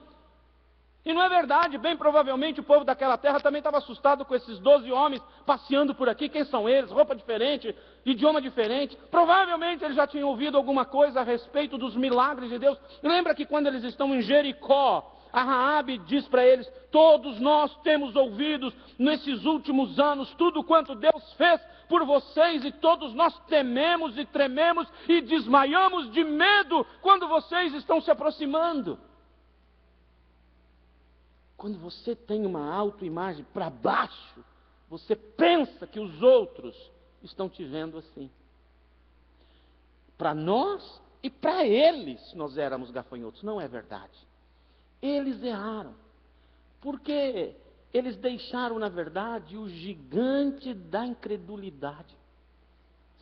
Speaker 2: E não é verdade, bem provavelmente o povo daquela terra também estava assustado com esses 12 homens passeando por aqui. Quem são eles? Roupa diferente, idioma diferente. Provavelmente eles já tinham ouvido alguma coisa a respeito dos milagres de Deus. Lembra que quando eles estão em Jericó, a Raabe diz para eles: todos nós temos ouvido nesses últimos anos tudo quanto Deus fez por vocês, e todos nós tememos e trememos e desmaiamos de medo quando vocês estão se aproximando. Quando você tem uma autoimagem para baixo, você pensa que os outros estão te vendo assim. Para nós e para eles nós éramos gafanhotos. Não é verdade. Eles erraram. Porque eles deixaram, na verdade, o gigante da incredulidade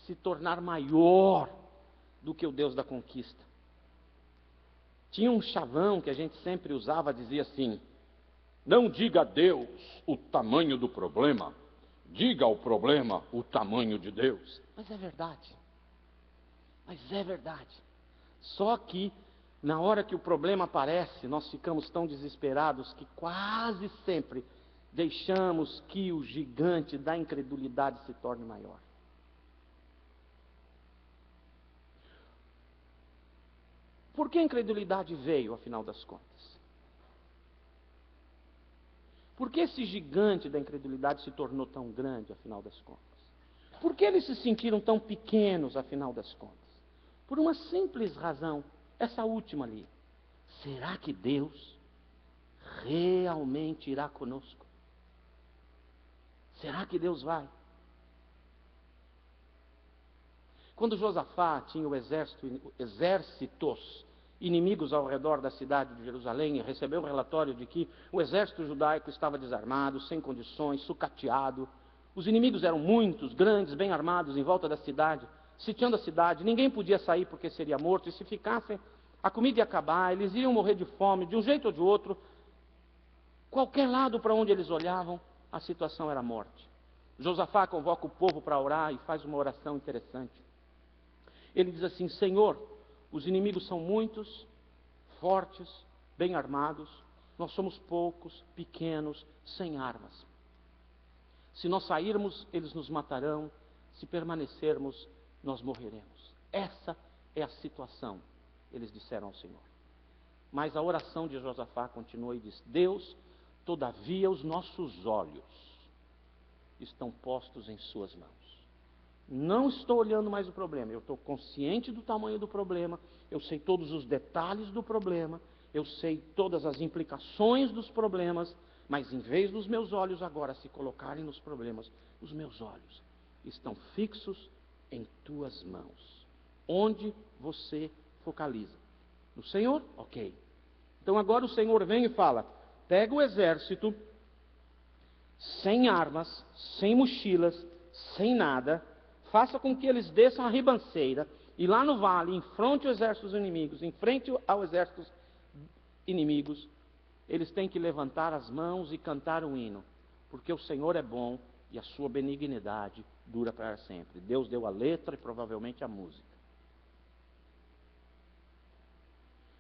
Speaker 2: se tornar maior do que o Deus da conquista. Tinha um chavão que a gente sempre usava, dizia assim: não diga a Deus o tamanho do problema, diga ao problema o tamanho de Deus. Mas é verdade. Mas é verdade. Só que, na hora que o problema aparece, nós ficamos tão desesperados que quase sempre deixamos que o gigante da incredulidade se torne maior. Por que a incredulidade veio, afinal das contas? Por que esse gigante da incredulidade se tornou tão grande, afinal das contas? Por que eles se sentiram tão pequenos, afinal das contas? Por uma simples razão, essa última ali. Será que Deus realmente irá conosco? Será que Deus vai? Quando Josafá tinha exércitos inimigos ao redor da cidade de Jerusalém, e recebeu o relatório de que o exército judaico estava desarmado, sem condições, sucateado. Os inimigos eram muitos, grandes, bem armados em volta da cidade, sitiando a cidade. Ninguém podia sair porque seria morto, e se ficassem, a comida ia acabar, eles iriam morrer de fome, de um jeito ou de outro. Qualquer lado para onde eles olhavam, a situação era morte. Josafá convoca o povo para orar e faz uma oração interessante. Ele diz assim: Senhor, os inimigos são muitos, fortes, bem armados. Nós somos poucos, pequenos, sem armas. Se nós sairmos, eles nos matarão. Se permanecermos, nós morreremos. Essa é a situação, eles disseram ao Senhor. Mas a oração de Josafá continua e diz: Deus, todavia os nossos olhos estão postos em suas mãos. Não estou olhando mais o problema, eu estou consciente do tamanho do problema, eu sei todos os detalhes do problema, eu sei todas as implicações dos problemas, mas em vez dos meus olhos agora se colocarem nos problemas, os meus olhos estão fixos em tuas mãos. Onde você focaliza? No Senhor? Ok. Então agora o Senhor vem e fala: pega o exército, sem armas, sem mochilas, sem nada, faça com que eles desçam a ribanceira, e lá no vale, em frente aos exércitos inimigos, em frente aos exércitos inimigos, eles têm que levantar as mãos e cantar um hino, porque o Senhor é bom e a sua benignidade dura para sempre. Deus deu a letra e provavelmente a música.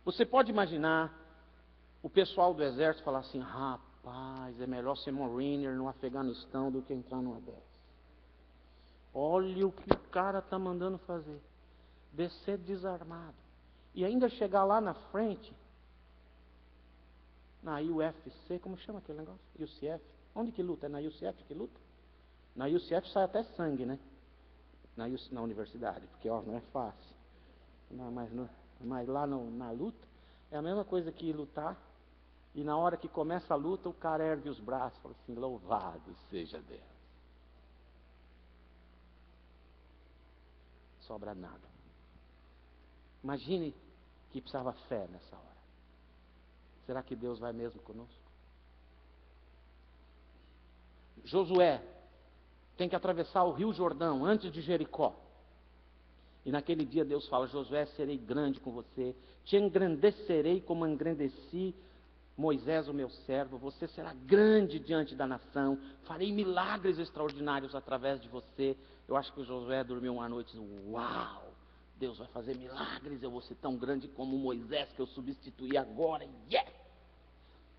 Speaker 2: Você pode imaginar o pessoal do exército falar assim: rapaz, é melhor ser Mariner no Afeganistão do que entrar numa dessas. Olha o que o cara está mandando fazer. Descer desarmado. E ainda chegar lá na frente, na UFC, como chama aquele negócio? UCF. Onde que luta? É na UCF que luta? Na UCF sai até sangue, né? Na universidade, porque ó, não é fácil. mas lá na luta, é a mesma coisa que lutar, e na hora que começa a luta, o cara ergue os braços e fala assim, louvado seja Deus. Sobra nada. Imagine que precisava fé nessa hora. Será que Deus vai mesmo conosco? Josué tem que atravessar o rio Jordão antes de Jericó. E naquele dia Deus fala, Josué, serei grande com você, te engrandecerei como engrandeci Moisés, o meu servo, você será grande diante da nação, farei milagres extraordinários através de você. Eu acho que o Josué dormiu uma noite e disse, uau, Deus vai fazer milagres, eu vou ser tão grande como Moisés que eu substituí agora, yeah!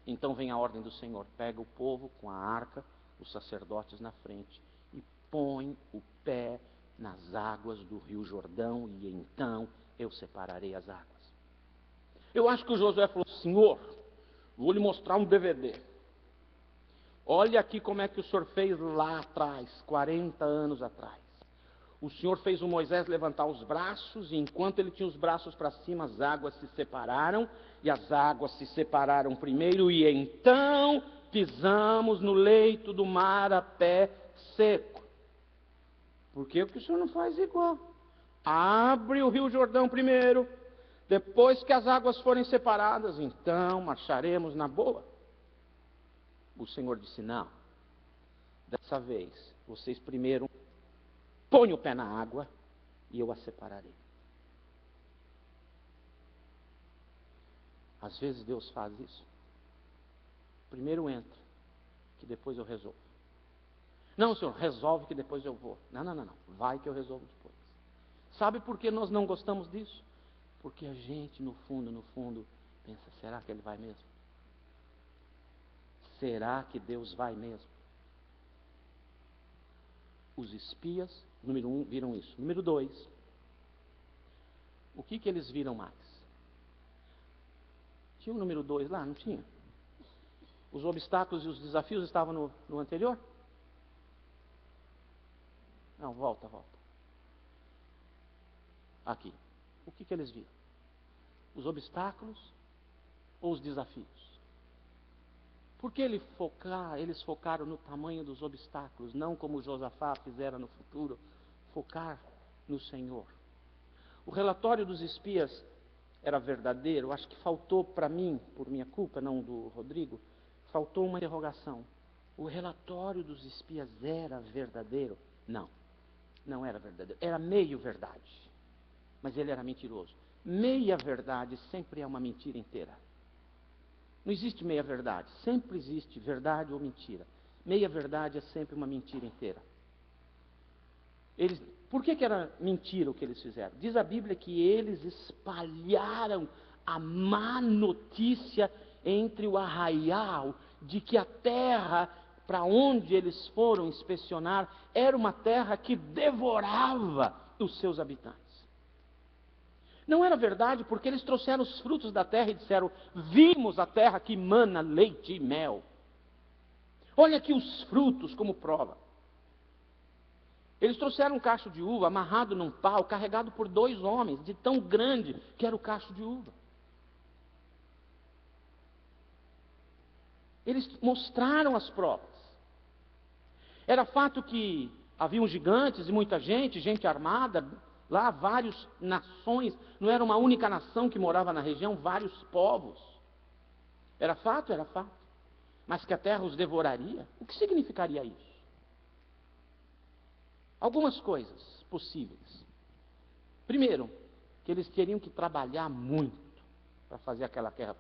Speaker 2: Então vem a ordem do Senhor, pega o povo com a arca, os sacerdotes na frente, e põe o pé nas águas do rio Jordão, e então eu separarei as águas. Eu acho que o Josué falou, Senhor, vou lhe mostrar um DVD. Olha aqui como é que o Senhor fez lá atrás, 40 anos atrás. O Senhor fez o Moisés levantar os braços, e enquanto ele tinha os braços para cima, as águas se separaram, e as águas se separaram primeiro, e então pisamos no leito do mar a pé seco. Por que o Senhor não faz igual? Abre o rio Jordão primeiro, depois que as águas forem separadas, então marcharemos na boa. O Senhor disse, não, dessa vez, vocês primeiro põem o pé na água e eu a separarei. Às vezes Deus faz isso. Primeiro entra, que depois eu resolvo. Não, Senhor, resolve que depois eu vou. Não, vai que eu resolvo depois. Sabe por que nós não gostamos disso? Porque a gente, no fundo, pensa, será que Ele vai mesmo? Será que Deus vai mesmo? Os espias, número 1, viram isso. Número 2, o que eles viram mais? Tinha o número 2 lá? Não tinha? Os obstáculos e os desafios estavam no anterior? Não, volta. Aqui. O que eles viram? Os obstáculos ou os desafios? Por que eles focaram no tamanho dos obstáculos, não como Josafá fizera no futuro, focar no Senhor? O relatório dos espias era verdadeiro. Acho que faltou para mim, por minha culpa, não do Rodrigo, faltou uma interrogação. O relatório dos espias era verdadeiro? Não era verdadeiro. Era meio verdade, mas ele era mentiroso. Meia verdade sempre é uma mentira inteira. Não existe meia verdade, sempre existe verdade ou mentira. Meia verdade é sempre uma mentira inteira. Por que era mentira o que eles fizeram? Diz a Bíblia que eles espalharam a má notícia entre o arraial de que a terra para onde eles foram inspecionar era uma terra que devorava os seus habitantes. Não era verdade, porque eles trouxeram os frutos da terra e disseram, vimos a terra que mana leite e mel. Olha aqui os frutos como prova. Eles trouxeram um cacho de uva amarrado num pau, carregado por 2 homens, de tão grande que era o cacho de uva. Eles mostraram as provas. Era fato que haviam gigantes e muita gente armada, lá várias nações, não era uma única nação que morava na região, vários povos. Era fato. Mas que a terra os devoraria? O que significaria isso? Algumas coisas possíveis. Primeiro, que eles teriam que trabalhar muito para fazer aquela terra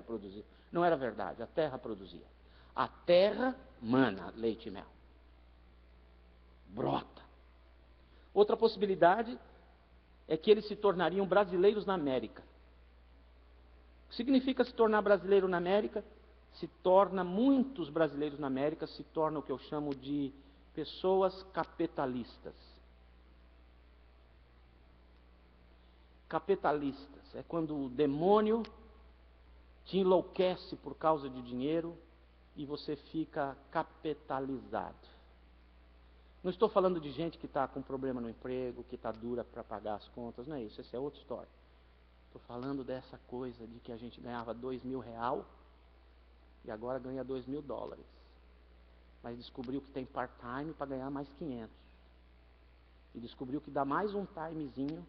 Speaker 2: produzir. Não era verdade, a terra produzia. A terra mana leite e mel. Brota. Outra possibilidade é que eles se tornariam brasileiros na América. O que significa se tornar brasileiro na América? Muitos brasileiros na América se tornam o que eu chamo de pessoas capitalistas. Capitalistas é quando o demônio te enlouquece por causa de dinheiro e você fica capitalizado. Não estou falando de gente que está com problema no emprego, que está dura para pagar as contas, não é isso, essa é outra história. Estou falando dessa coisa de que a gente ganhava R$2.000 e agora ganha $2.000. Mas descobriu que tem part-time para ganhar mais 500. E descobriu que dá mais um timezinho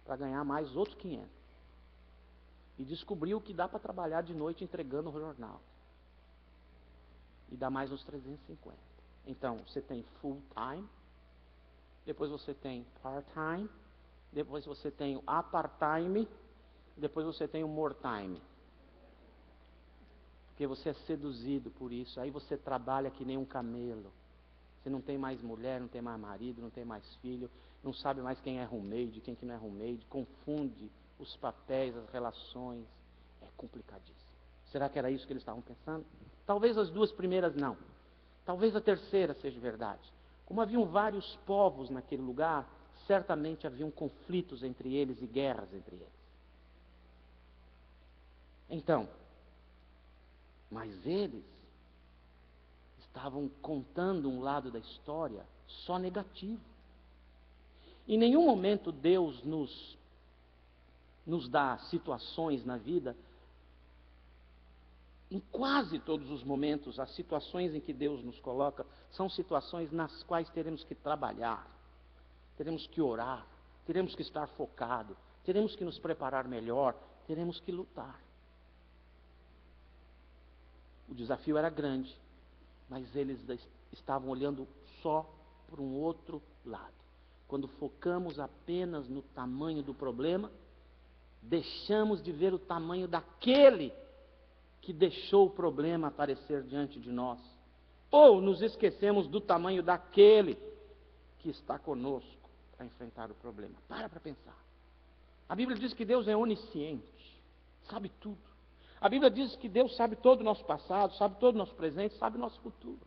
Speaker 2: para ganhar mais outros 500. E descobriu que dá para trabalhar de noite entregando o jornal. E dá mais uns 350. Então, você tem full-time, depois você tem part-time, depois você tem o part-time, depois você tem o more-time. Porque você é seduzido por isso, aí você trabalha que nem um camelo. Você não tem mais mulher, não tem mais marido, não tem mais filho, não sabe mais quem é roommate, quem que não é roommate, confunde os papéis, as relações. É complicadíssimo. Será que era isso que eles estavam pensando? Talvez as duas primeiras não. Talvez a terceira seja verdade. Como haviam vários povos naquele lugar, certamente haviam conflitos entre eles e guerras entre eles. Então, mas eles estavam contando um lado da história só negativo. Em nenhum momento Deus nos dá situações na vida. Em quase todos os momentos, as situações em que Deus nos coloca são situações nas quais teremos que trabalhar, teremos que orar, teremos que estar focado, teremos que nos preparar melhor, teremos que lutar. O desafio era grande, mas eles estavam olhando só para um outro lado. Quando focamos apenas no tamanho do problema, deixamos de ver o tamanho daquele que deixou o problema aparecer diante de nós. Ou nos esquecemos do tamanho daquele que está conosco para enfrentar o problema. Para pensar. A Bíblia diz que Deus é onisciente, sabe tudo. A Bíblia diz que Deus sabe todo o nosso passado, sabe todo o nosso presente, sabe o nosso futuro.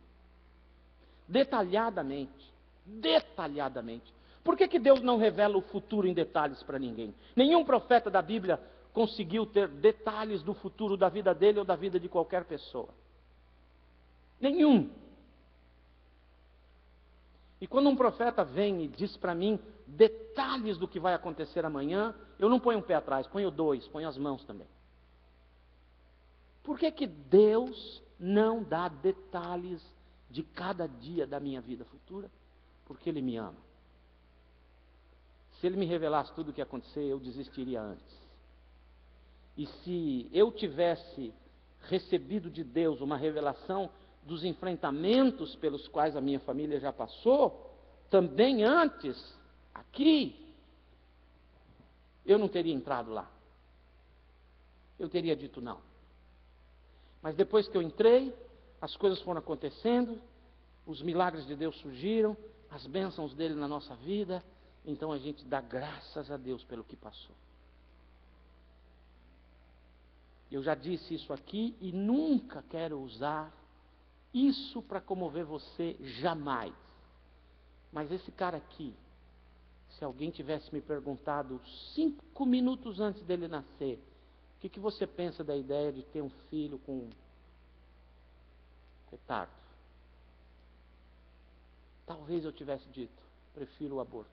Speaker 2: Detalhadamente. Detalhadamente. Por que Deus não revela o futuro em detalhes para ninguém? Nenhum profeta da Bíblia conseguiu ter detalhes do futuro da vida dele ou da vida de qualquer pessoa. Nenhum. E quando um profeta vem e diz para mim detalhes do que vai acontecer amanhã, eu não ponho um pé atrás, ponho dois, ponho as mãos também. Por que Deus não dá detalhes de cada dia da minha vida futura? Porque Ele me ama. Se Ele me revelasse tudo o que ia acontecer, eu desistiria antes. E se eu tivesse recebido de Deus uma revelação dos enfrentamentos pelos quais a minha família já passou, também antes, aqui, eu não teria entrado lá. Eu teria dito não. Mas depois que eu entrei, as coisas foram acontecendo, os milagres de Deus surgiram, as bênçãos dele na nossa vida, então a gente dá graças a Deus pelo que passou. Eu já disse isso aqui e nunca quero usar isso para comover você, jamais. Mas esse cara aqui, se alguém tivesse me perguntado 5 minutos antes dele nascer, o que você pensa da ideia de ter um filho com retardo? Talvez eu tivesse dito, prefiro o aborto.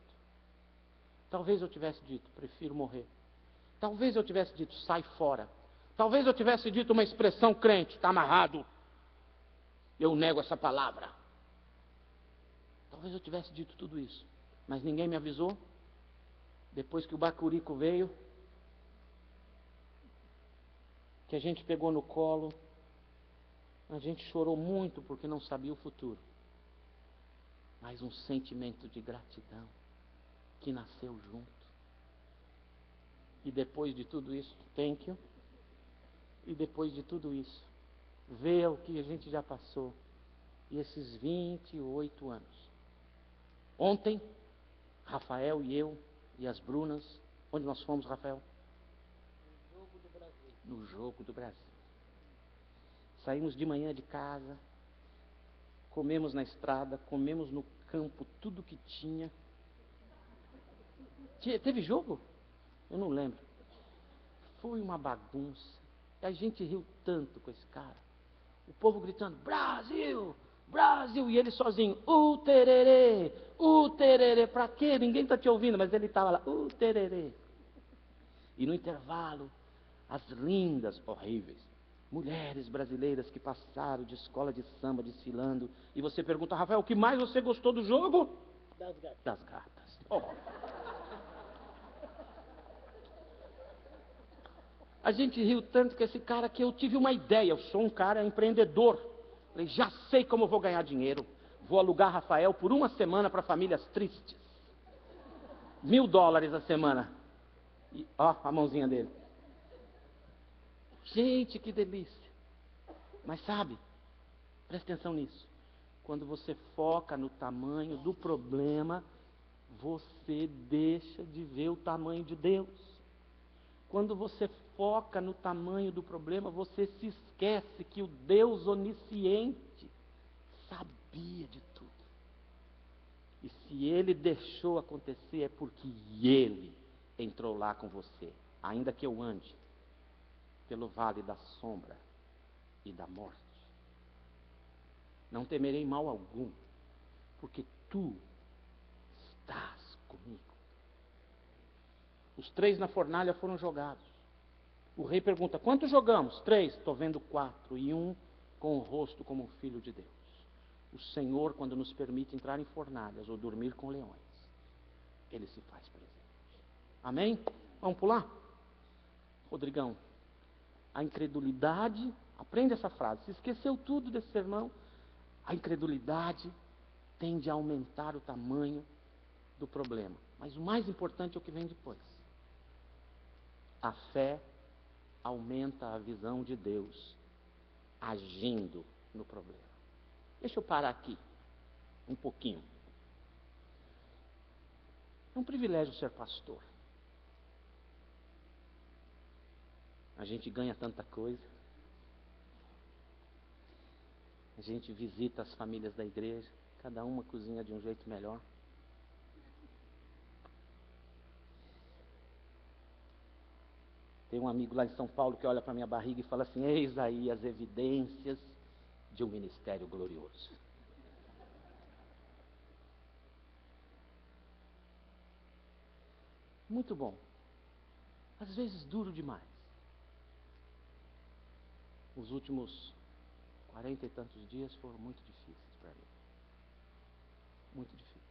Speaker 2: Talvez eu tivesse dito, prefiro morrer. Talvez eu tivesse dito, sai fora. Talvez eu tivesse dito uma expressão crente, está amarrado. Eu nego essa palavra. Talvez eu tivesse dito tudo isso. Mas ninguém me avisou. Depois que o bacurico veio, que a gente pegou no colo, a gente chorou muito porque não sabia o futuro. Mas um sentimento de gratidão que nasceu junto. E depois de tudo isso, thank you. E depois de tudo isso, ver o que a gente já passou. E esses 28 anos. Ontem, Rafael e eu e as Brunas, onde nós fomos, Rafael?
Speaker 3: No Jogo do Brasil.
Speaker 2: No Jogo do Brasil. Saímos de manhã de casa, comemos na estrada, comemos no campo tudo que tinha. Teve jogo? Eu não lembro. Foi uma bagunça. E a gente riu tanto com esse cara. O povo gritando, Brasil! Brasil, e ele sozinho, tererê, pra quê? Ninguém está te ouvindo, mas ele estava lá, tererê. E no intervalo, as lindas, horríveis, mulheres brasileiras que passaram de escola de samba desfilando, e você pergunta, Rafael, o que mais você gostou do jogo?
Speaker 3: Das gatas.
Speaker 2: Das gatas. Oh. A gente riu tanto que esse cara que eu tive uma ideia, eu sou um cara empreendedor. Falei, já sei como eu vou ganhar dinheiro. Vou alugar Rafael por uma semana para famílias tristes. $1.000 a semana. E, ó, a mãozinha dele. Gente, que delícia. Mas sabe, presta atenção nisso. Quando você foca no tamanho do problema, você deixa de ver o tamanho de Deus. Quando você foca no tamanho do problema, você se esquece que o Deus onisciente sabia de tudo. E se Ele deixou acontecer, é porque Ele entrou lá com você. Ainda que eu ande pelo vale da sombra e da morte, não temerei mal algum, porque Tu estás comigo. Os 3 na fornalha foram jogados. O rei pergunta, quantos jogamos? 3, estou vendo 4, e um com o rosto como um filho de Deus. O Senhor, quando nos permite entrar em fornalhas ou dormir com leões, Ele se faz presente. Amém? Vamos pular? Rodrigão, a incredulidade, aprende essa frase, se esqueceu tudo desse sermão, a incredulidade tende a aumentar o tamanho do problema. Mas o mais importante é o que vem depois. A fé aumenta a visão de Deus agindo no problema. Deixa eu parar aqui um pouquinho. É um privilégio ser pastor. A gente ganha tanta coisa. A gente visita as famílias da igreja, cada uma cozinha de um jeito melhor. Tem um amigo lá em São Paulo que olha para minha barriga e fala assim, eis aí as evidências de um ministério glorioso. Muito bom. Às vezes duro demais. Os últimos 40 e tantos dias foram muito difíceis para mim. Muito difíceis.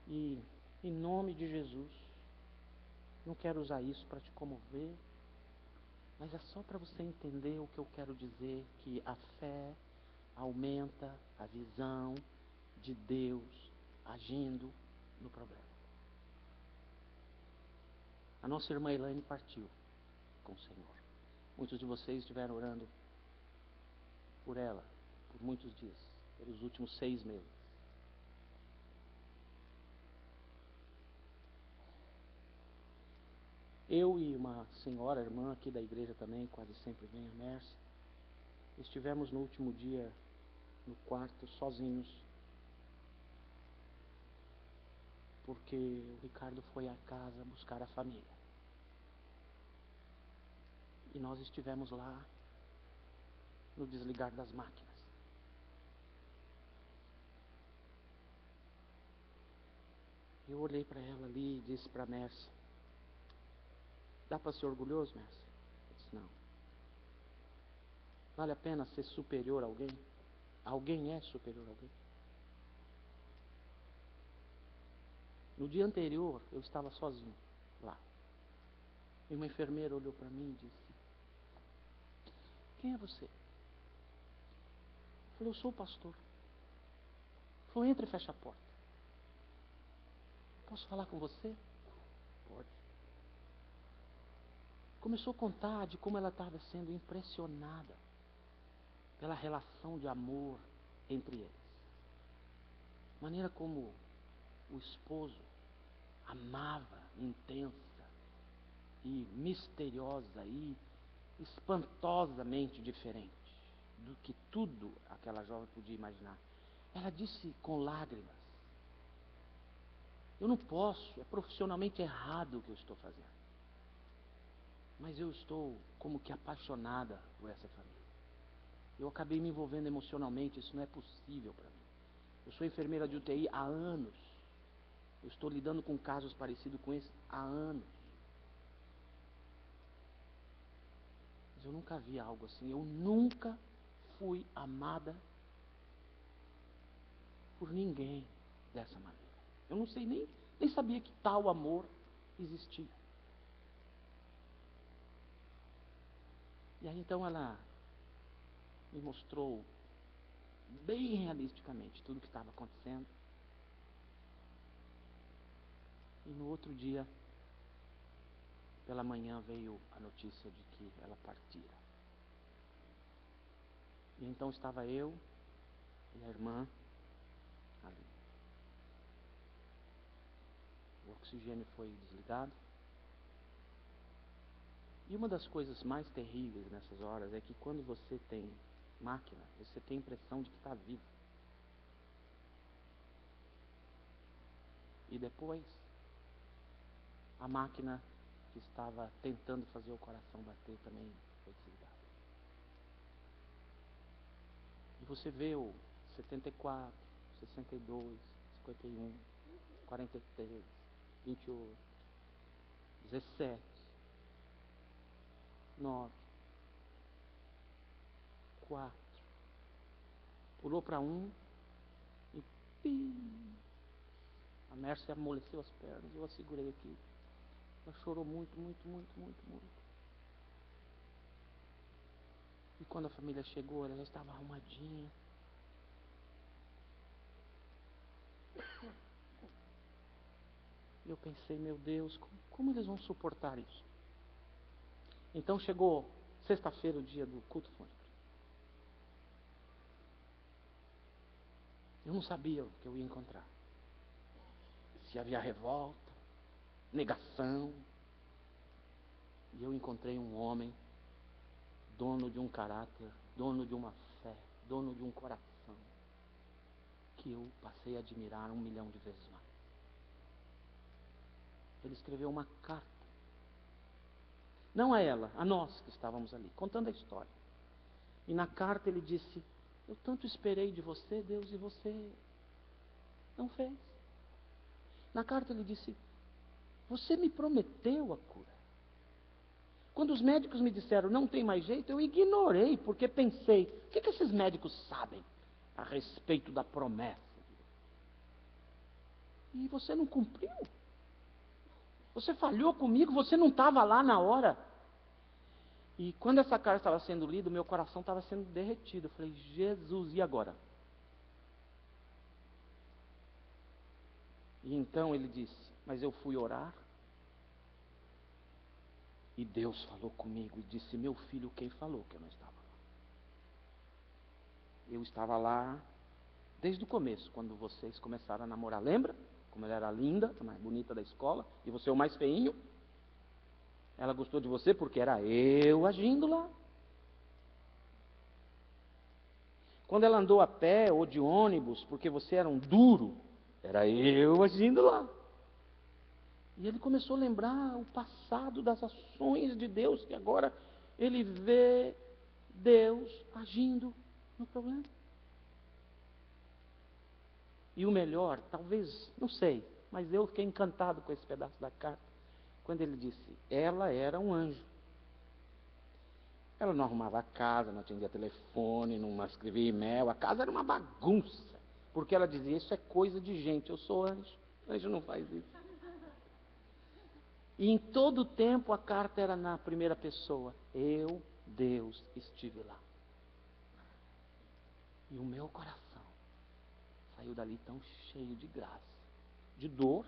Speaker 2: E, em nome de Jesus, não quero usar isso para te comover, mas é só para você entender o que eu quero dizer, que a fé aumenta a visão de Deus agindo no problema. A nossa irmã Elaine partiu com o Senhor. Muitos de vocês estiveram orando por ela por muitos dias, pelos últimos 6 meses. Eu e uma senhora, irmã aqui da igreja também, quase sempre vem, a Mércia, estivemos no último dia no quarto, sozinhos, porque o Ricardo foi à casa buscar a família. E nós estivemos lá no desligar das máquinas. Eu olhei para ela ali e disse para a Mércia, dá para ser orgulhoso, Mércia? Eu disse, não. Vale a pena ser superior a alguém? Alguém é superior a alguém? No dia anterior, eu estava sozinho lá. E uma enfermeira olhou para mim e disse, quem é você? Eu falei, eu sou o pastor. Ele falou, entra e fecha a porta. Posso falar com você? Pode. Começou a contar de como ela estava sendo impressionada pela relação de amor entre eles. Maneira como o esposo amava, intensa e misteriosa e espantosamente diferente do que tudo aquela jovem podia imaginar. Ela disse com lágrimas, eu não posso, é profissionalmente errado o que eu estou fazendo, mas eu estou como que apaixonada por essa família. Eu acabei me envolvendo emocionalmente, isso não é possível para mim. Eu sou enfermeira de UTI há anos. Eu estou lidando com casos parecidos com esse há anos. Mas eu nunca vi algo assim. Eu nunca fui amada por ninguém dessa maneira. Eu não sei nem sabia que tal amor existia. E aí então ela me mostrou bem realisticamente tudo o que estava acontecendo. E no outro dia, pela manhã, veio a notícia de que ela partira. E então estava eu e a irmã ali. O oxigênio foi desligado. E uma das coisas mais terríveis nessas horas é que quando você tem máquina, você tem a impressão de que está vivo. E depois, a máquina que estava tentando fazer o coração bater também foi desligada. E você vê o 74, 62, 51, 43, 28, 17, 9, 4. Pulou para 1 e pim. A Mércia amoleceu as pernas, eu a segurei aqui. Ela chorou muito, muito, muito, muito, muito. E quando a família chegou, ela já estava arrumadinha. E eu pensei, meu Deus, como eles vão suportar isso? Então chegou sexta-feira, o dia do culto fúnebre. Eu não sabia o que eu ia encontrar. Se havia revolta, negação. E eu encontrei um homem, dono de um caráter, dono de uma fé, dono de um coração, que eu passei a admirar 1 milhão de vezes mais. Ele escreveu uma carta. Não a ela, a nós que estávamos ali, contando a história. E na carta ele disse: eu tanto esperei de você, Deus, e você não fez. Na carta ele disse: você me prometeu a cura. Quando os médicos me disseram não tem mais jeito, eu ignorei, porque pensei, o que esses médicos sabem a respeito da promessa? E você não cumpriu. Você falhou comigo, você não estava lá na hora. E quando essa carta estava sendo lida, meu coração estava sendo derretido. Eu falei, Jesus, e agora? E então ele disse, mas eu fui orar. E Deus falou comigo e disse, meu filho, quem falou que eu não estava lá? Eu estava lá desde o começo, quando vocês começaram a namorar. Lembra? Como ela era linda, a mais bonita da escola, e você é o mais feinho. Ela gostou de você porque era eu agindo lá. Quando ela andou a pé ou de ônibus, porque você era um duro, era eu agindo lá. E ele começou a lembrar o passado das ações de Deus, que agora ele vê Deus agindo no problema. E o melhor, talvez, não sei, mas eu fiquei encantado com esse pedaço da carta, quando ele disse, ela era um anjo. Ela não arrumava a casa, não atendia telefone, não escrevia e-mail, a casa era uma bagunça, porque ela dizia, isso é coisa de gente, eu sou anjo não faz isso. E em todo o tempo a carta era na primeira pessoa, eu, Deus, estive lá. E o meu coração saiu dali tão cheio de graça, de dor,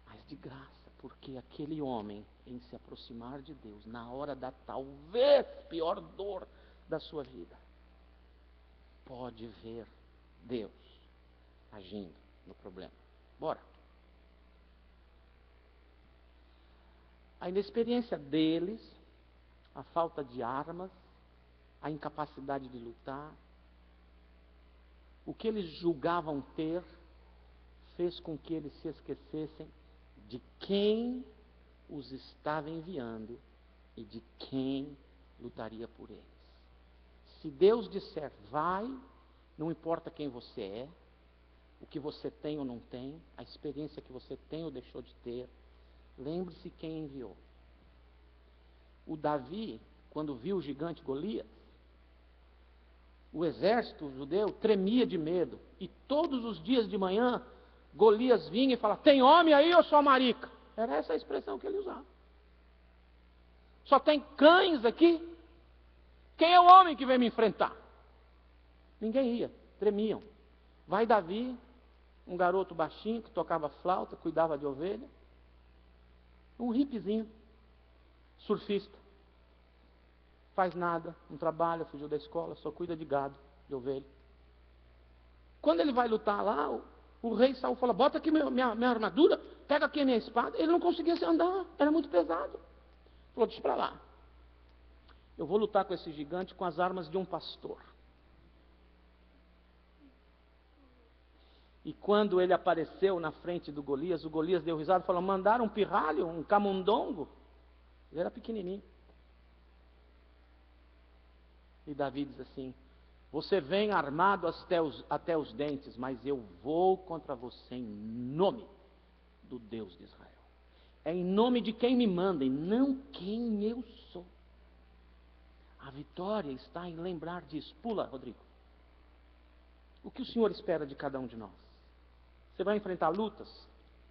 Speaker 2: mas de graça, porque aquele homem, em se aproximar de Deus, na hora da talvez pior dor da sua vida, pode ver Deus agindo no problema. Bora. A inexperiência deles, a falta de armas, a incapacidade de lutar, o que eles julgavam ter, fez com que eles se esquecessem de quem os estava enviando e de quem lutaria por eles. Se Deus disser vai, não importa quem você é, o que você tem ou não tem, a experiência que você tem ou deixou de ter, lembre-se quem enviou. O Davi, quando viu o gigante Golias, o exército judeu tremia de medo. E todos os dias de manhã, Golias vinha e falava: tem homem aí ou só marica? Era essa a expressão que ele usava. Só tem cães aqui? Quem é o homem que vem me enfrentar? Ninguém ia, tremiam. Vai Davi, um garoto baixinho que tocava flauta, cuidava de ovelha. Um hippiezinho, surfista. Faz nada, não trabalha, fugiu da escola, só cuida de gado, de ovelha. Quando ele vai lutar lá, o rei Saul fala: bota aqui minha armadura, pega aqui a minha espada. Ele não conseguia se andar, era muito pesado. Falou: deixa pra lá. Eu vou lutar com esse gigante com as armas de um pastor. E quando ele apareceu na frente do Golias, o Golias deu risada e falou: mandaram um pirralho, um camundongo. Ele era pequenininho. E Davi diz assim: você vem armado até os dentes, mas eu vou contra você em nome do Deus de Israel. É em nome de quem me manda e não quem eu sou. A vitória está em lembrar disso. Pula, Rodrigo. O que o Senhor espera de cada um de nós? Você vai enfrentar lutas?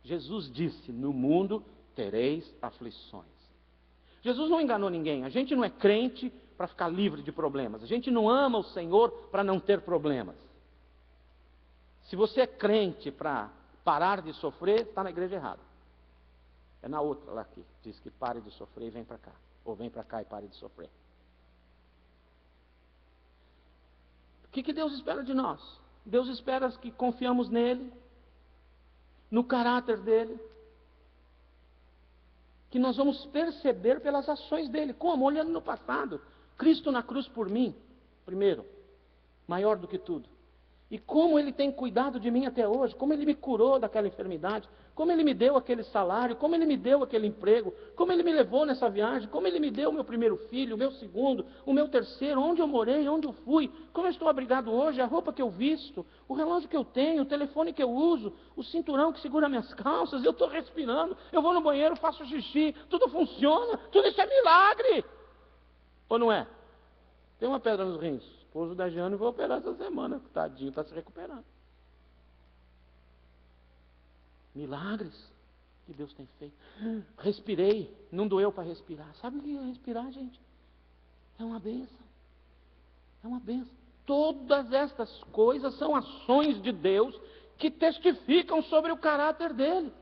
Speaker 2: Jesus disse: no mundo tereis aflições. Jesus não enganou ninguém. A gente não é crente para ficar livre de problemas. A gente não ama o Senhor para não ter problemas. Se você é crente para parar de sofrer, está na igreja errada. É na outra lá que diz que pare de sofrer e vem para cá. Ou vem para cá e pare de sofrer. O que Deus espera de nós? Deus espera que confiamos nele, no caráter dele, que nós vamos perceber pelas ações dele. Como? Olhando no passado. Cristo na cruz por mim, primeiro, maior do que tudo. E como ele tem cuidado de mim até hoje, como ele me curou daquela enfermidade, como ele me deu aquele salário, como ele me deu aquele emprego, como ele me levou nessa viagem, como ele me deu o meu primeiro filho, o meu segundo, o meu terceiro, onde eu morei, onde eu fui, como eu estou abrigado hoje, a roupa que eu visto, o relógio que eu tenho, o telefone que eu uso, o cinturão que segura minhas calças, eu estou respirando, eu vou no banheiro, faço xixi, tudo funciona, tudo isso é milagre. Ou não é? Tem uma pedra nos rins. Esposo da Jane, vou operar essa semana. Tadinho, está se recuperando. Milagres que Deus tem feito. Respirei, não doeu para respirar. Sabe o que é respirar, gente? É uma bênção. É uma bênção. Todas estas coisas são ações de Deus que testificam sobre o caráter dele.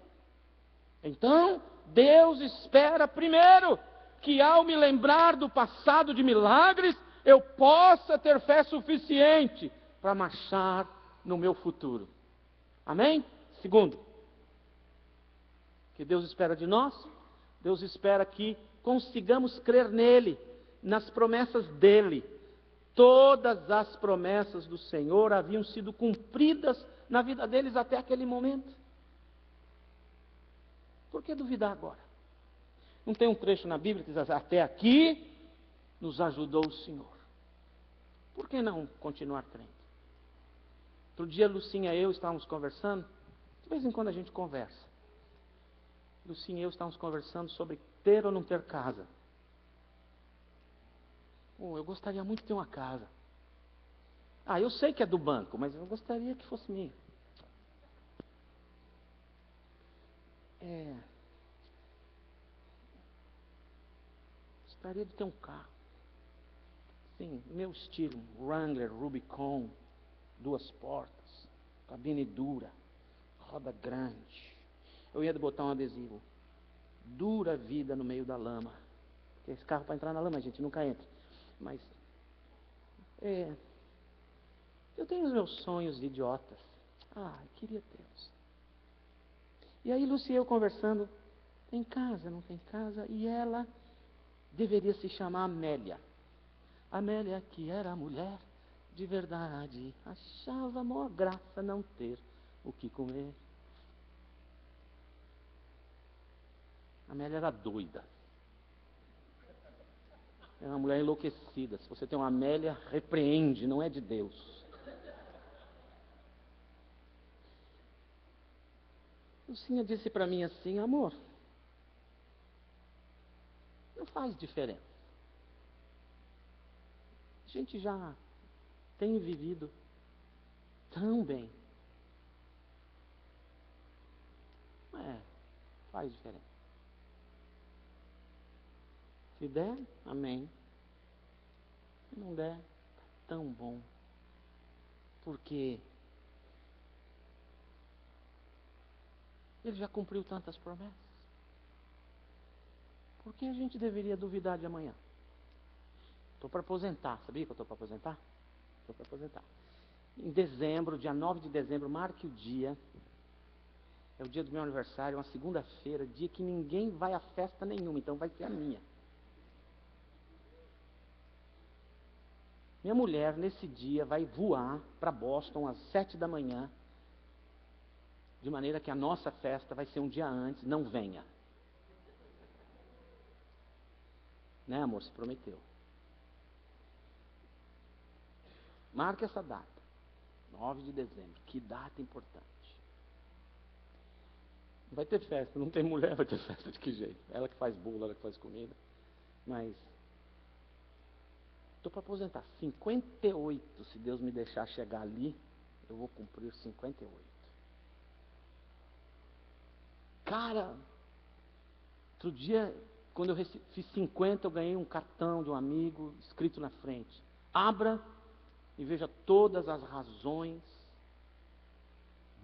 Speaker 2: Então, Deus espera primeiro que ao me lembrar do passado de milagres, eu possa ter fé suficiente para marchar no meu futuro. Amém? Segundo, que Deus espera de nós? Deus espera que consigamos crer nele, nas promessas dele. Todas as promessas do Senhor haviam sido cumpridas na vida deles até aquele momento. Por que duvidar agora? Não tem um trecho na Bíblia que diz assim: até aqui nos ajudou o Senhor. Por que não continuar crendo? Outro dia, Lucinha e eu estávamos conversando. De vez em quando a gente conversa. Lucinha e eu estávamos conversando sobre ter ou não ter casa. Eu gostaria muito de ter uma casa. Eu sei que é do banco, mas eu gostaria que fosse minha. Gostaria de ter um carro. Sim, meu estilo, Wrangler, Rubicon, 2 portas, cabine dura, roda grande. Eu ia botar um adesivo: dura vida no meio da lama. Porque esse carro para entrar na lama, a gente nunca entra. Mas, eu tenho os meus sonhos de idiotas. Queria tê-los. E aí, Lucia e eu conversando, tem casa, não tem casa? E ela deveria se chamar Amélia. Amélia, que era mulher de verdade, achava maior graça não ter o que comer. Amélia era doida. É uma mulher enlouquecida. Se você tem uma Amélia, repreende, não é de Deus. Lucinha disse para mim assim: amor, não faz diferença. A gente já tem vivido tão bem. Faz diferença. Se der, amém. Se não der, tá tão bom. Porque Ele já cumpriu tantas promessas. Por que a gente deveria duvidar de amanhã? Estou para aposentar. Sabia que eu estou para aposentar? Estou para aposentar. Em dezembro, dia 9 de dezembro, marque o dia. É o dia do meu aniversário, uma segunda-feira, dia que ninguém vai a festa nenhuma, então vai ser a minha. Minha mulher, nesse dia, vai voar para Boston às 7 da manhã, de maneira que a nossa festa vai ser um dia antes, não venha. Né, amor? Se prometeu. Marque essa data, 9 de dezembro, que data importante. Vai ter festa, não tem mulher, vai ter festa de que jeito? Ela que faz bolo, ela que faz comida. Mas estou para aposentar. 58, se Deus me deixar chegar ali, eu vou cumprir 58. Cara, outro dia, quando eu fiz 50, eu ganhei um cartão de um amigo, escrito na frente: abra e veja todas as razões,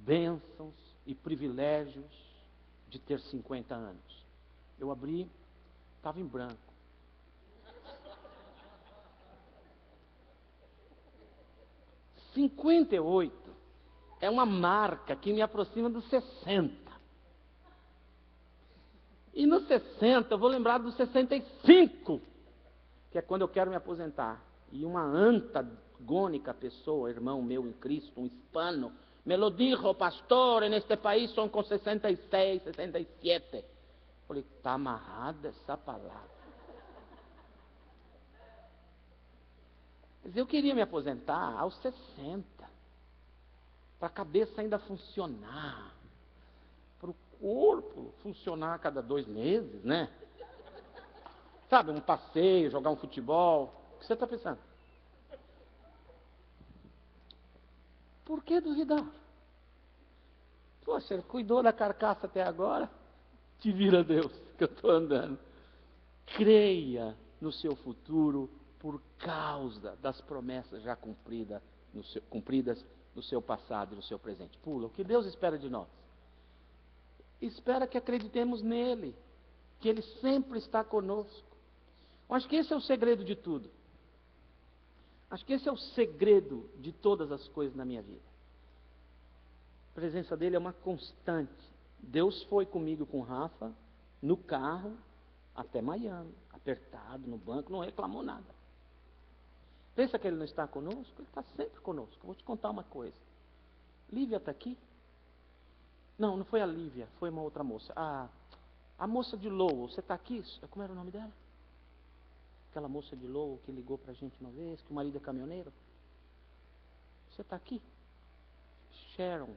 Speaker 2: bênçãos e privilégios de ter 50 anos. Eu abri, estava em branco. "58 é uma marca que me aproxima dos 60. E nos 60 eu vou lembrar dos 65, que é quando eu quero me aposentar. E uma antagônica pessoa, irmão meu em Cristo, um hispano, me lo dijo, pastor, neste país são com 66, 67. Falei, está amarrada essa palavra. Mas eu queria me aposentar aos 60, para a cabeça ainda funcionar, para o corpo funcionar a cada 2 meses, né? Sabe, um passeio, jogar um futebol. O que você está pensando? Por que duvidar? Poxa, ele cuidou da carcaça até agora. Te vira Deus, que eu estou andando. Creia no seu futuro por causa das promessas já cumpridas no seu passado e no seu presente. Pula. O que Deus espera de nós? Espera que acreditemos nele, que Ele sempre está conosco. Eu acho que esse é o segredo de tudo. Acho que esse é o segredo de todas as coisas na minha vida. A presença dele é uma constante. Deus foi comigo com o Rafa, no carro, até Miami, apertado no banco, não reclamou nada. Pensa que ele não está conosco? Ele está sempre conosco. Eu vou te contar uma coisa. Lívia está aqui? Não, não foi a Lívia, foi uma outra moça. A moça de Lowell, você está aqui? Como era o nome dela? Aquela moça de Lowell que ligou para a gente uma vez, que o marido é caminhoneiro. Você está aqui? Sharon,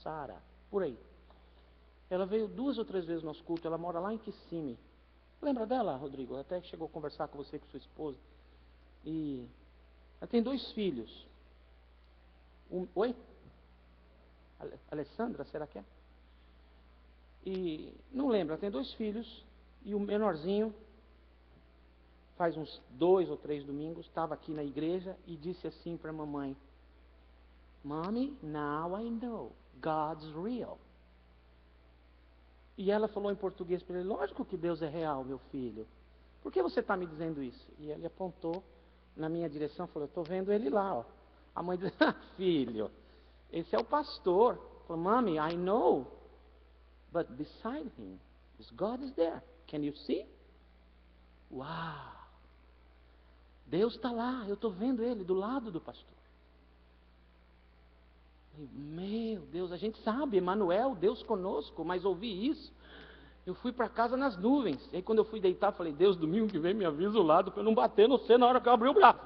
Speaker 2: Sara, por aí. Ela veio 2 ou 3 vezes no nosso culto, ela mora lá em Kissimmee. Lembra dela, Rodrigo? Até chegou a conversar com você e com sua esposa. E ela tem 2 filhos. Oi? Alessandra, será que é? E não lembra, ela tem 2 filhos. E o menorzinho, faz uns 2 ou 3 domingos, estava aqui na igreja e disse assim para a mamãe: Mommy, now I know, God's real. E ela falou em português para ele: lógico que Deus é real, meu filho. Por que você está me dizendo isso? E ele apontou na minha direção e falou: eu estou vendo ele lá. Ó. A mãe disse: filho, esse é o pastor. Falou: Mommy, I know, but beside him, God is there. Can you see? Uau! Deus está lá, eu estou vendo ele do lado do pastor. Meu Deus, a gente sabe, Emanuel, Deus conosco, mas ouvir isso, Eu fui para casa nas nuvens. E aí quando eu fui deitar, falei, Deus, domingo que vem me avisa o lado para eu não bater no você na hora que eu abrir o braço.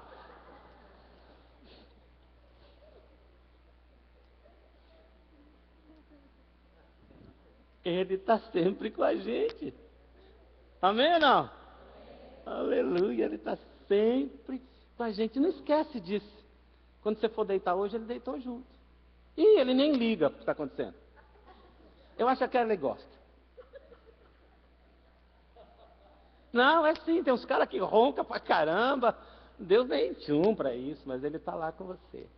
Speaker 2: Ele está sempre com a gente. Amém ou não? Aleluia, Ele está sempre com a gente. Não esquece disso. Quando você for deitar hoje, Ele deitou junto. E Ele nem liga para o que está acontecendo. Eu acho que Ele gosta. Não, é sim, tem uns caras que roncam pra caramba. Deus nem tchum para isso, mas Ele está lá com você.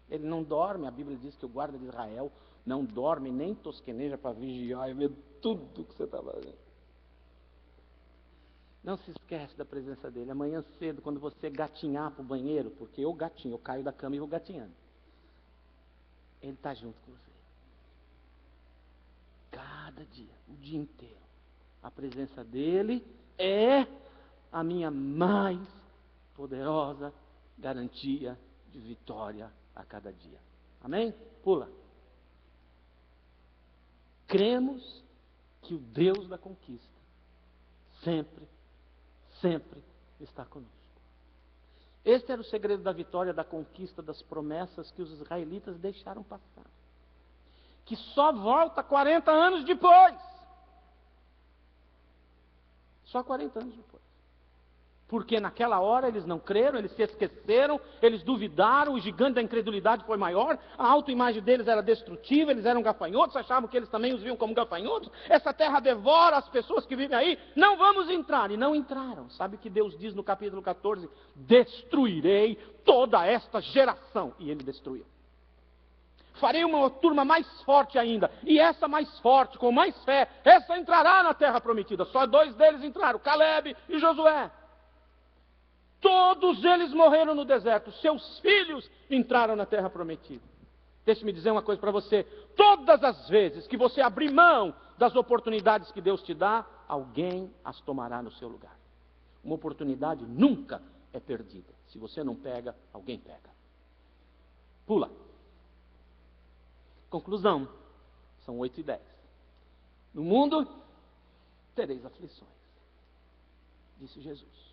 Speaker 2: Ele não dorme, a Bíblia diz que o guarda de Israel não dorme nem tosqueneja para vigiar e ver tudo que você está fazendo. Não se esquece da presença dele. Amanhã cedo, quando você gatinhar para o banheiro, porque eu gatinho, eu caio da cama e vou gatinhando. Ele está junto com você. Cada dia, o dia inteiro. A presença dele é a minha mais poderosa garantia de vitória a cada dia. Amém? Pula. Cremos que o Deus da conquista sempre está conosco. Este era o segredo da vitória, da conquista das promessas que os israelitas deixaram passar. Que só volta 40 anos depois. Só 40 anos depois. Porque naquela hora eles não creram, eles se esqueceram, eles duvidaram, o gigante da incredulidade foi maior, a autoimagem deles era destrutiva, eles eram gafanhotos, achavam que eles também os viam como gafanhotos, essa terra devora as pessoas que vivem aí, não vamos entrar, e não entraram. Sabe o que Deus diz no capítulo 14? Destruirei toda esta geração, e Ele destruiu. Farei uma turma mais forte ainda, e essa mais forte, com mais fé, essa entrará na terra prometida. Só 2 deles entraram, Caleb e Josué. Todos eles morreram no deserto. Seus filhos entraram na terra prometida. Deixe-me dizer uma coisa para você. Todas as vezes que você abrir mão das oportunidades que Deus te dá, alguém as tomará no seu lugar. Uma oportunidade nunca é perdida. Se você não pega, alguém pega. Pula. Conclusão. São 8:10. No mundo tereis aflições, disse Jesus.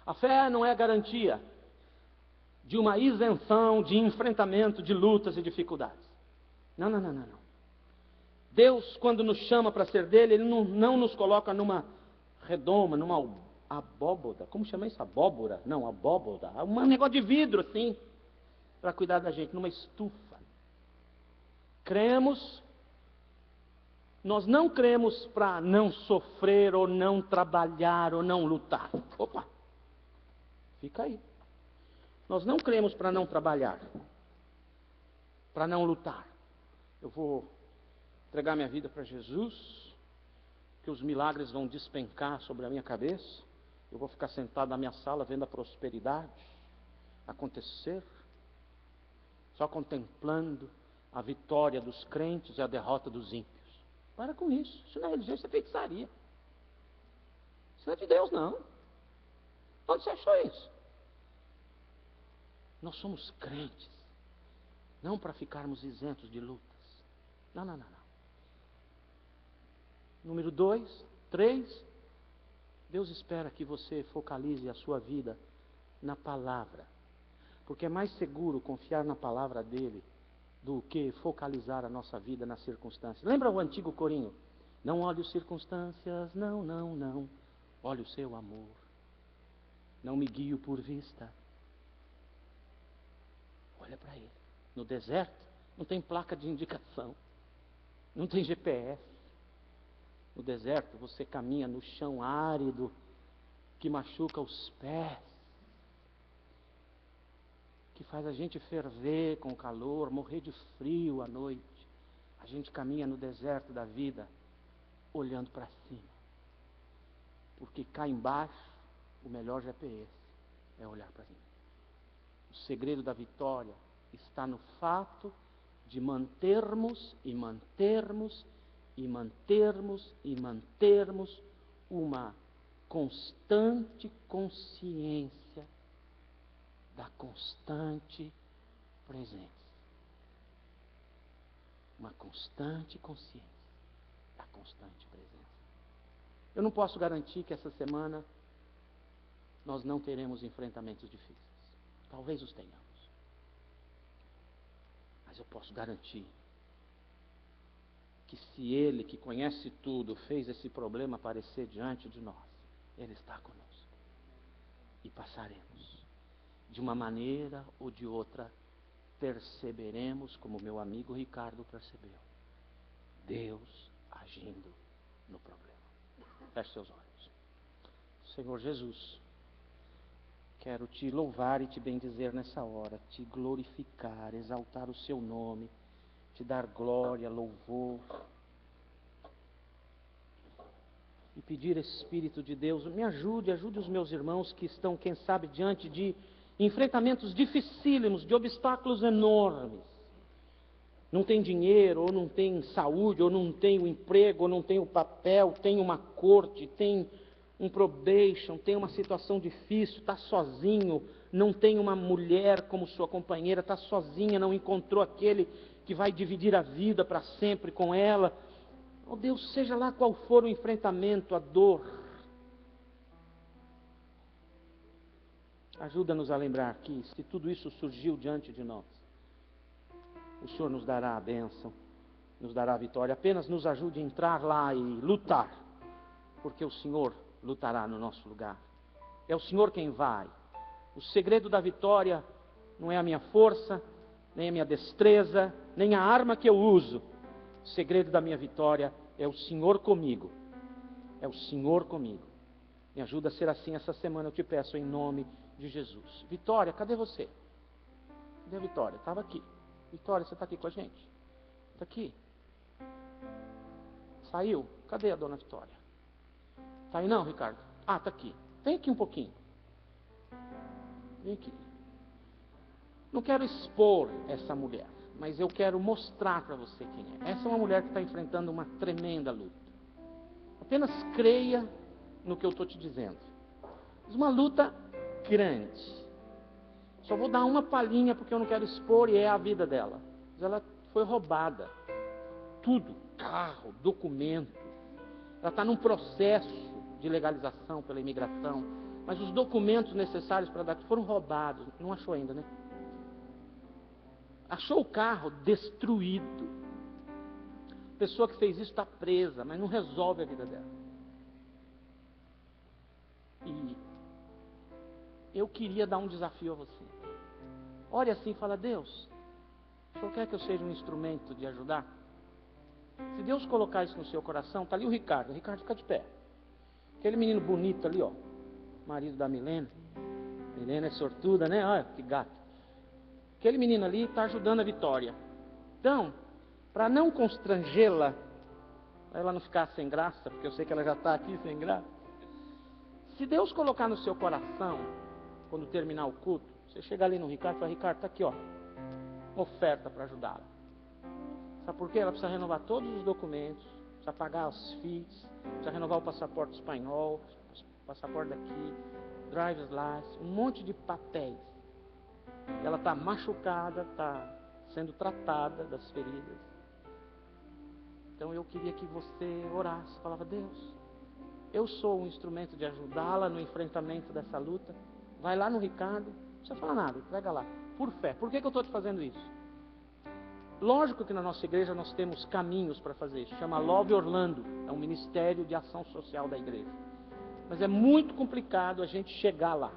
Speaker 2: A fé não é garantia de uma isenção de enfrentamento de lutas e dificuldades. Não. Deus, quando nos chama para ser dele, Ele não nos coloca numa redoma, numa abóboda. Como chama isso? Abóbora? Não, abóboda. Um negócio de vidro assim, para cuidar da gente, numa estufa. Nós não cremos para não sofrer, ou não trabalhar, ou não lutar. Opa! Fica aí. Nós não cremos para não trabalhar, para não lutar. Eu vou entregar minha vida para Jesus, que os milagres vão despencar sobre a minha cabeça. Eu vou ficar sentado na minha sala vendo a prosperidade acontecer, só contemplando a vitória dos crentes e a derrota dos ímpios. Para com isso. Isso não é religião, isso é feitiçaria. Isso não é de Deus, não. Onde você achou isso? Nós somos crentes, não para ficarmos isentos de lutas. Não. Número 2, 3, Deus espera que você focalize a sua vida na palavra. Porque é mais seguro confiar na palavra dele do que focalizar a nossa vida nas circunstâncias. Lembra o antigo corinho? Não olhe as circunstâncias, não. Olhe o seu amor. Não me guio por vista. Olha para ele. No deserto, não tem placa de indicação. Não tem GPS. No deserto, você caminha no chão árido, que machuca os pés, que faz a gente ferver com o calor, morrer de frio à noite. A gente caminha no deserto da vida, olhando para cima. Porque cá embaixo, o melhor GPS é olhar para cima. O segredo da vitória está no fato de mantermos uma constante consciência da constante presença. Uma constante consciência da constante presença. Eu não posso garantir que essa semana nós não teremos enfrentamentos difíceis. Talvez os tenhamos. Mas eu posso garantir que se Ele, que conhece tudo, fez esse problema aparecer diante de nós, Ele está conosco. E passaremos. De uma maneira ou de outra, perceberemos, como meu amigo Ricardo percebeu, Deus agindo no problema. Feche seus olhos. Senhor Jesus, quero te louvar e te bendizer nessa hora, te glorificar, exaltar o seu nome, te dar glória, louvor. E pedir, Espírito de Deus, me ajude os meus irmãos que estão, quem sabe, diante de enfrentamentos dificílimos, de obstáculos enormes. Não tem dinheiro, ou não tem saúde, ou não tem o emprego, ou não tem o papel, tem uma corte, tem um probation, tem uma situação difícil, está sozinho, não tem uma mulher como sua companheira, está sozinha, não encontrou aquele que vai dividir a vida para sempre com ela. Oh Deus, seja lá qual for o enfrentamento, a dor, ajuda-nos a lembrar que, se tudo isso surgiu diante de nós, o Senhor nos dará a bênção, nos dará a vitória. Apenas nos ajude a entrar lá e lutar, porque o Senhor lutará no nosso lugar. É o Senhor quem vai. O segredo da vitória não é a minha força, nem a minha destreza, nem a arma que eu uso. O segredo da minha vitória é o Senhor comigo. É o Senhor comigo. Me ajuda a ser assim essa semana, eu te peço em nome de Jesus. Vitória, cadê você? Cadê a Vitória? Estava aqui. Vitória, você está aqui com a gente? Está aqui. Saiu? Cadê a dona Vitória? Está aí não, Ricardo? Ah, está aqui. Vem aqui um pouquinho. Vem aqui. Não quero expor essa mulher, mas eu quero mostrar para você quem é. Essa é uma mulher que está enfrentando uma tremenda luta. Apenas creia no que eu estou te dizendo. Uma luta grande. Só vou dar uma palhinha porque eu não quero expor e é a vida dela. Mas ela foi roubada. Tudo, carro, documento. Ela está num processo de legalização pela imigração. Mas os documentos necessários para dar foram roubados. Não achou ainda, né? Achou o carro destruído. A pessoa que fez isso está presa, mas não resolve a vida dela. E eu queria dar um desafio a você. Ore assim e fala: Deus, o Senhor quer que eu seja um instrumento de ajudar? Se Deus colocar isso no seu coração, está ali o Ricardo. O Ricardo fica de pé. Aquele menino bonito ali, ó, marido da Milena. Milena é sortuda, né? Olha que gato. Aquele menino ali está ajudando a Vitória. Então, para não constrangê-la, para ela não ficar sem graça, porque eu sei que ela já está aqui sem graça. Se Deus colocar no seu coração, quando terminar o culto, você chega ali no Ricardo e fala: Ricardo, está aqui, ó, uma oferta para ajudá-la. Sabe por quê? Ela precisa renovar todos os documentos, precisa pagar os FIIs, precisa renovar o passaporte espanhol, o passaporte daqui, driver's license, um monte de papéis. Ela está machucada, está sendo tratada das feridas. Então eu queria que você orasse, falava: Deus, eu sou um instrumento de ajudá-la no enfrentamento dessa luta. Vai lá no Ricardo, não precisa falar nada, entrega lá, por fé. Por que eu estou te fazendo isso? Lógico que na nossa igreja nós temos caminhos para fazer isso. Chama Love Orlando, é um ministério de ação social da igreja. Mas é muito complicado a gente chegar lá.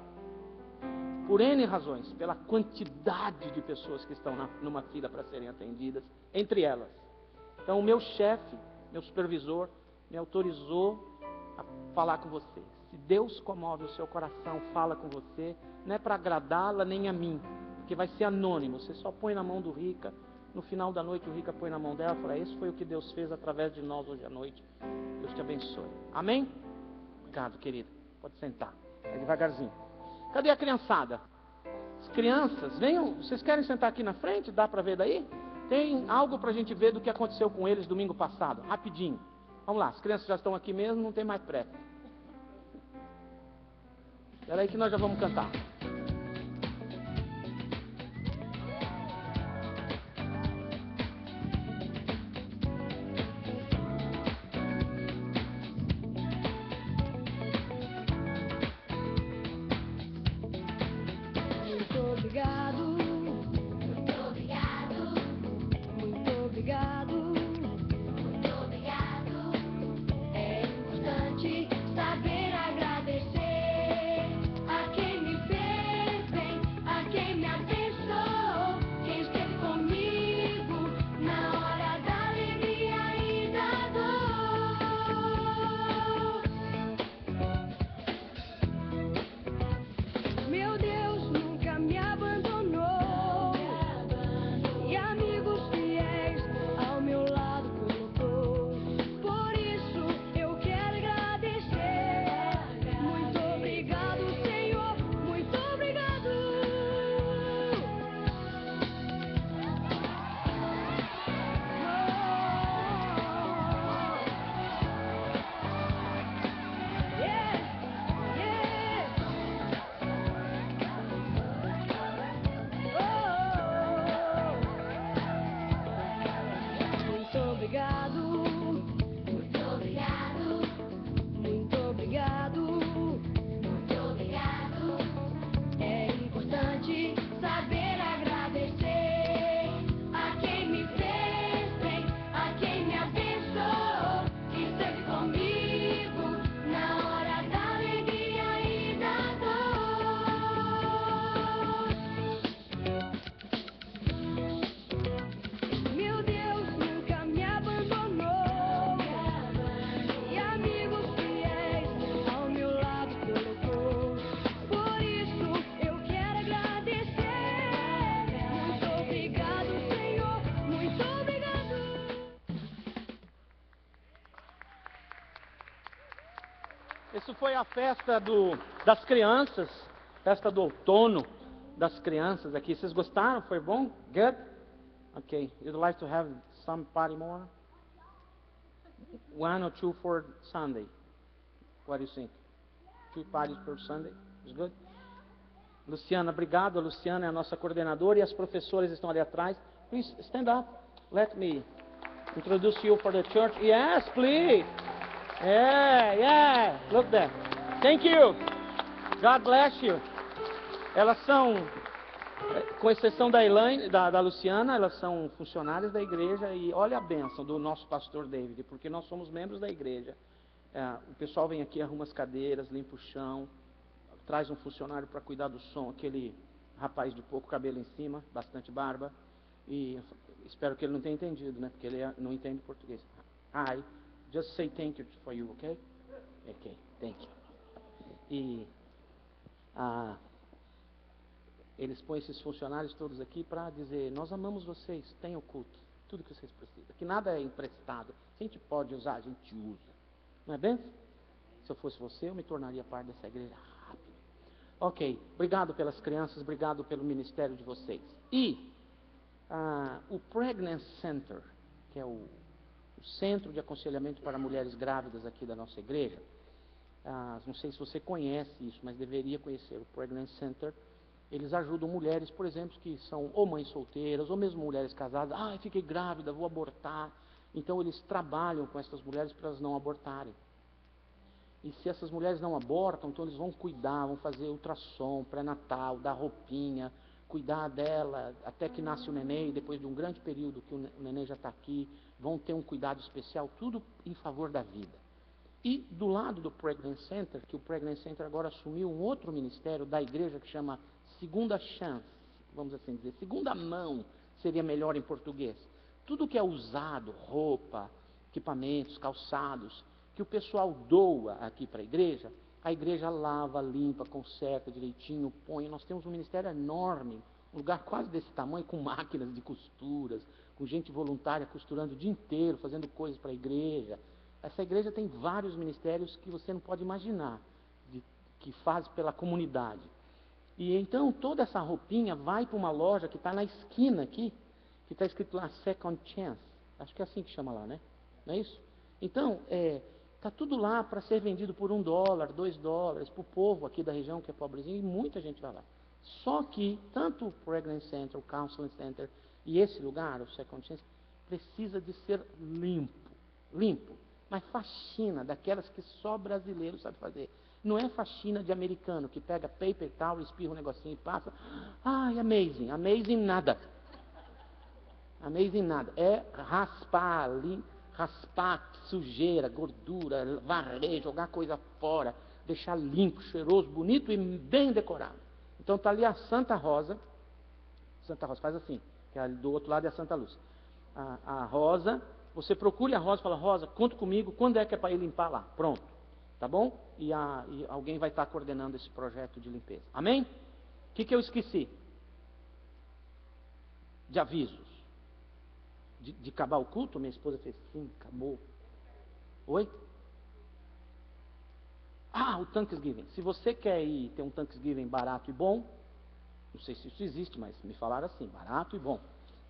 Speaker 2: Por N razões, pela quantidade de pessoas que estão numa fila para serem atendidas, entre elas. Então o meu chefe, meu supervisor, me autorizou a falar com você. Se Deus comove o seu coração, fala com você, não é para agradá-la nem a mim, porque vai ser anônimo. Você só põe na mão do Rica, no final da noite o Rica põe na mão dela e fala: esse foi o que Deus fez através de nós hoje à noite. Deus te abençoe. Amém? Obrigado, querido. Pode sentar. Vai devagarzinho. Cadê a criançada? As crianças, venham. Vocês querem sentar aqui na frente? Dá para ver daí? Tem algo para a gente ver do que aconteceu com eles domingo passado. Rapidinho. Vamos lá, as crianças já estão aqui mesmo, não tem mais pressa. Espera aí que nós já vamos cantar. Isso foi a festa das crianças, festa do outono das crianças aqui. Vocês gostaram? Foi bom? Good? Okay. You'd like to have some party more? One or two for Sunday? What do you think? 2 parties per Sunday? Is good? Luciana, obrigado. A Luciana é a nossa coordenadora e as professoras estão ali atrás. Please stand up. Let me introduce you for the church. Yes, please. Yeah. Look there. Thank you. God bless you. Elas são, com exceção da Elaine, da Luciana, elas são funcionárias da igreja e olha a bênção do nosso pastor David, porque nós somos membros da igreja. O pessoal vem aqui, arruma as cadeiras, limpa o chão, traz um funcionário para cuidar do som, aquele rapaz de pouco cabelo em cima, bastante barba, e espero que ele não tenha entendido, né? Porque ele não entende português. Hi, just say thank you for you, okay? Okay, thank you. E eles põem esses funcionários todos aqui para dizer, nós amamos vocês, tenham culto, tudo que vocês precisam. Que nada é emprestado, se a gente pode usar, a gente usa. Não é bem? Se eu fosse você, eu me tornaria parte dessa igreja rápido. Ok, obrigado pelas crianças, obrigado pelo ministério de vocês. E o Pregnancy Center, que é o centro de aconselhamento para mulheres grávidas aqui da nossa igreja, não sei se você conhece isso, mas deveria conhecer o Pregnancy Center. Eles ajudam mulheres, por exemplo, que são ou mães solteiras, ou mesmo mulheres casadas. Fiquei grávida, vou abortar. Então eles trabalham com essas mulheres para elas não abortarem. E se essas mulheres não abortam, então eles vão cuidar, vão fazer ultrassom, pré-natal, dar roupinha, cuidar dela até que nasce o neném, e depois de um grande período que o neném já está aqui, vão ter um cuidado especial, tudo em favor da vida. E do lado do Pregnancy Center, que o Pregnancy Center agora assumiu um outro ministério da igreja que chama Segunda Chance, vamos assim dizer, segunda mão seria melhor em português. Tudo que é usado, roupa, equipamentos, calçados, que o pessoal doa aqui para a igreja lava, limpa, conserta direitinho, põe. Nós temos um ministério enorme, um lugar quase desse tamanho, com máquinas de costuras, com gente voluntária costurando o dia inteiro, fazendo coisas para a igreja. Essa igreja tem vários ministérios que você não pode imaginar, que faz pela comunidade. E então toda essa roupinha vai para uma loja que está na esquina aqui, que está escrito lá Second Chance. Acho que é assim que chama lá, né? Não é isso? Então, está tudo lá para ser vendido por $1, $2, para o povo aqui da região que é pobrezinho, e muita gente vai lá. Só que, tanto o Pregnancy Center, o Counseling Center e esse lugar, o Second Chance, precisa de ser limpo. Mas faxina, daquelas que só brasileiro sabe fazer. Não é faxina de americano, que pega paper towel, espirra um negocinho e passa. Amazing. Amazing nada. Amazing nada. É raspar sujeira, gordura, varrer, jogar coisa fora, deixar limpo, cheiroso, bonito e bem decorado. Então está ali a Santa Rosa. Santa Rosa, faz assim, que ali do outro lado é a Santa Luz. A Rosa, você procure a Rosa e fala, Rosa, conta comigo, quando é que é para ir limpar lá? Pronto, tá bom? E alguém vai estar coordenando esse projeto de limpeza. Amém? O que eu esqueci? De avisos. De acabar o culto, minha esposa fez sim, acabou. Oi? O Thanksgiving. Se você quer ir ter um Thanksgiving barato e bom, não sei se isso existe, mas me falaram assim, barato e bom.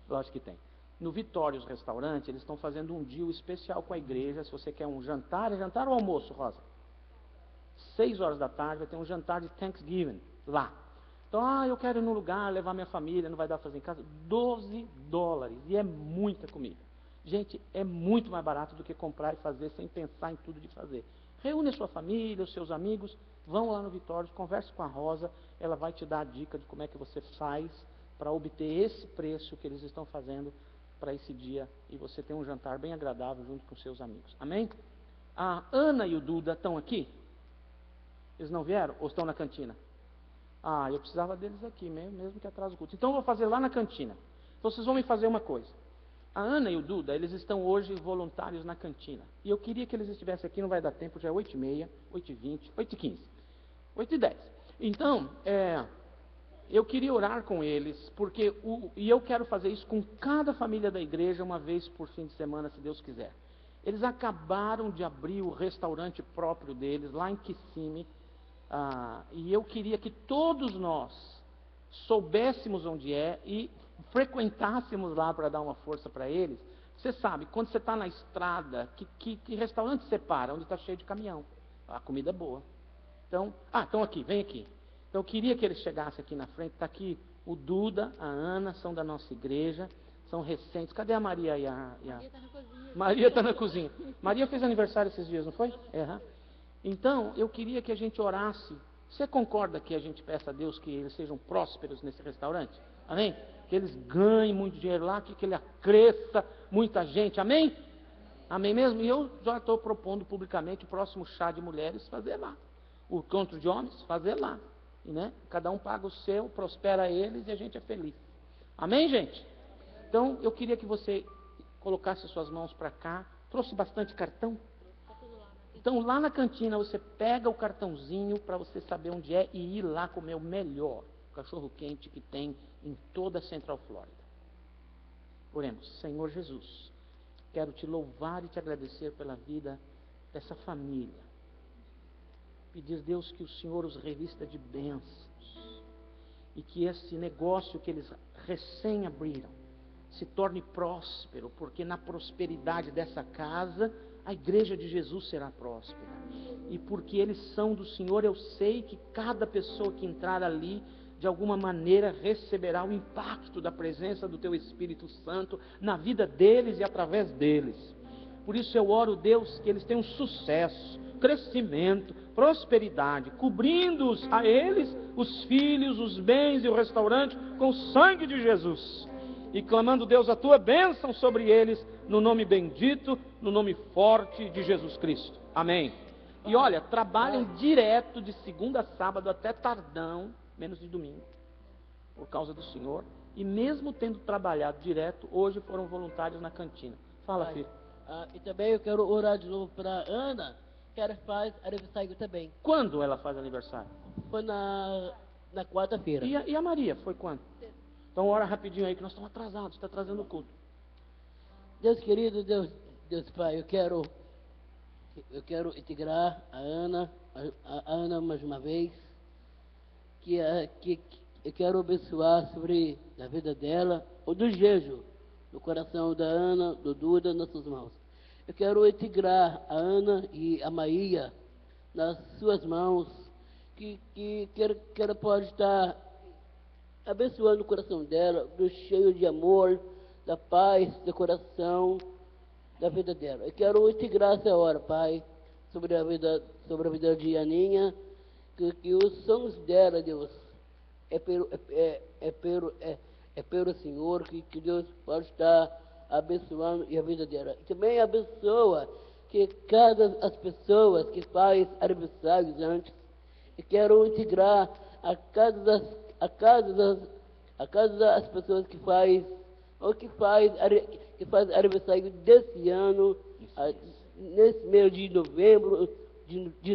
Speaker 2: Lógico que tem. No Vitórios Restaurante, eles estão fazendo um deal especial com a igreja. Se você quer um jantar, é jantar ou almoço, Rosa? 6 horas da tarde vai ter um jantar de Thanksgiving lá. Então, eu quero ir num lugar, levar minha família, não vai dar para fazer em casa. $12. E é muita comida. Gente, é muito mais barato do que comprar e fazer sem pensar em tudo de fazer. Reúne a sua família, os seus amigos, vão lá no Vitórios, converse com a Rosa, ela vai te dar a dica de como é que você faz para obter esse preço que eles estão fazendo para esse dia e você tem um jantar bem agradável junto com seus amigos. Amém? A Ana e o Duda estão aqui? Eles não vieram ou estão na cantina? Eu precisava deles aqui, mesmo que atrás do culto. Então eu vou fazer lá na cantina. Então vocês vão me fazer uma coisa. A Ana e o Duda, eles estão hoje voluntários na cantina. E eu queria que eles estivessem aqui, não vai dar tempo, já é 8h30, 8h20, 8h15, 8h10. Então, eu queria orar com eles, porque e eu quero fazer isso com cada família da igreja, uma vez por fim de semana, se Deus quiser. Eles acabaram de abrir o restaurante próprio deles, lá em Kissimmee, e eu queria que todos nós soubéssemos onde é e frequentássemos lá para dar uma força para eles. Você sabe, quando você está na estrada, que restaurante você para? Onde está cheio de caminhão. A comida é boa. Então, estão aqui, vem aqui. Então eu queria que eles chegassem aqui na frente. Está aqui o Duda, a Ana, são da nossa igreja, são recentes. Cadê a Maria e a...
Speaker 3: Maria está na cozinha.
Speaker 2: Maria está na cozinha. Maria fez aniversário esses dias, não foi? Então, eu queria que a gente orasse. Você concorda que a gente peça a Deus que eles sejam prósperos nesse restaurante? Amém? Que eles ganhem muito dinheiro lá, que ele cresça muita gente. Amém? Amém mesmo? E eu já estou propondo publicamente o próximo chá de mulheres fazer lá. O encontro de homens, fazer lá. Né? Cada um paga o seu, prospera eles e a gente é feliz. Amém, gente? Então, eu queria que você colocasse suas mãos para cá. Trouxe bastante cartão? Então, lá na cantina, você pega o cartãozinho para você saber onde é e ir lá comer o melhor cachorro-quente que tem em toda a Central Flórida. Oremos. Senhor Jesus, quero te louvar e te agradecer pela vida dessa família. Pedir, Deus, que o Senhor os revista de bênçãos e que esse negócio que eles recém abriram se torne próspero, porque na prosperidade dessa casa a igreja de Jesus será próspera. E porque eles são do Senhor, eu sei que cada pessoa que entrar ali, de alguma maneira, receberá o impacto da presença do Teu Espírito Santo na vida deles e através deles. Por isso eu oro, Deus, que eles tenham sucesso, crescimento, prosperidade, cobrindo-os a eles, os filhos, os bens e o restaurante com o sangue de Jesus. E clamando, Deus, a Tua bênção sobre eles, no nome bendito, no nome forte de Jesus Cristo. Amém. E olha, trabalham direto de segunda a sábado até tardão, menos de domingo, por causa do Senhor. E mesmo tendo trabalhado direto, hoje foram voluntários na cantina. Fala, filho.
Speaker 3: E também eu quero orar de novo para Ana, que ela faz aniversário também.
Speaker 2: Quando ela faz aniversário?
Speaker 3: Foi na quarta-feira.
Speaker 2: E a Maria, foi quando? Então ora rapidinho aí, que nós estamos atrasados, está atrasando o culto.
Speaker 3: Deus querido, Deus Pai, eu quero integrar a Ana mais uma vez, que eu quero abençoar sobre a vida dela, o desejo no coração da Ana, do Duda, nas suas mãos. Eu quero integrar a Ana e a Maria nas suas mãos, que ela pode estar abençoando o coração dela, cheio de amor, da paz, do coração, da vida dela. Eu quero integrar essa hora, Pai, sobre a vida de Aninha, que os sonhos dela, Deus, é pelo Senhor, que Deus pode estar abençoando a vida dela. E também abençoa que as pessoas que fazem aniversários antes, eu quero integrar a casa das pessoas que faz aniversário desse ano, nesse mês de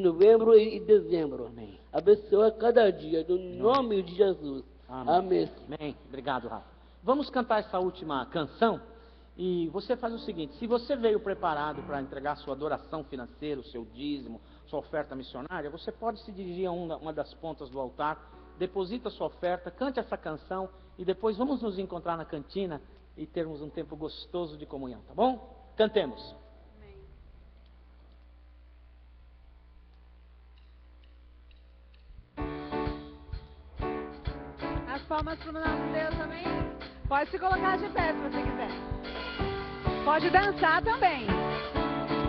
Speaker 3: novembro e dezembro.
Speaker 2: Amém.
Speaker 3: Abençoa cada dia, no nome de Jesus. Amém.
Speaker 2: Amém. Obrigado, Rafa. Vamos cantar essa última canção. E você faz o seguinte: se você veio preparado para entregar sua adoração financeira, o seu dízimo, sua oferta missionária, você pode se dirigir a uma das pontas do altar, deposita sua oferta, cante essa canção e depois vamos nos encontrar na cantina e termos um tempo gostoso de comunhão, tá bom? Cantemos.
Speaker 1: As palmas para o nosso Deus também. Pode se colocar de pé se você quiser. Pode dançar também.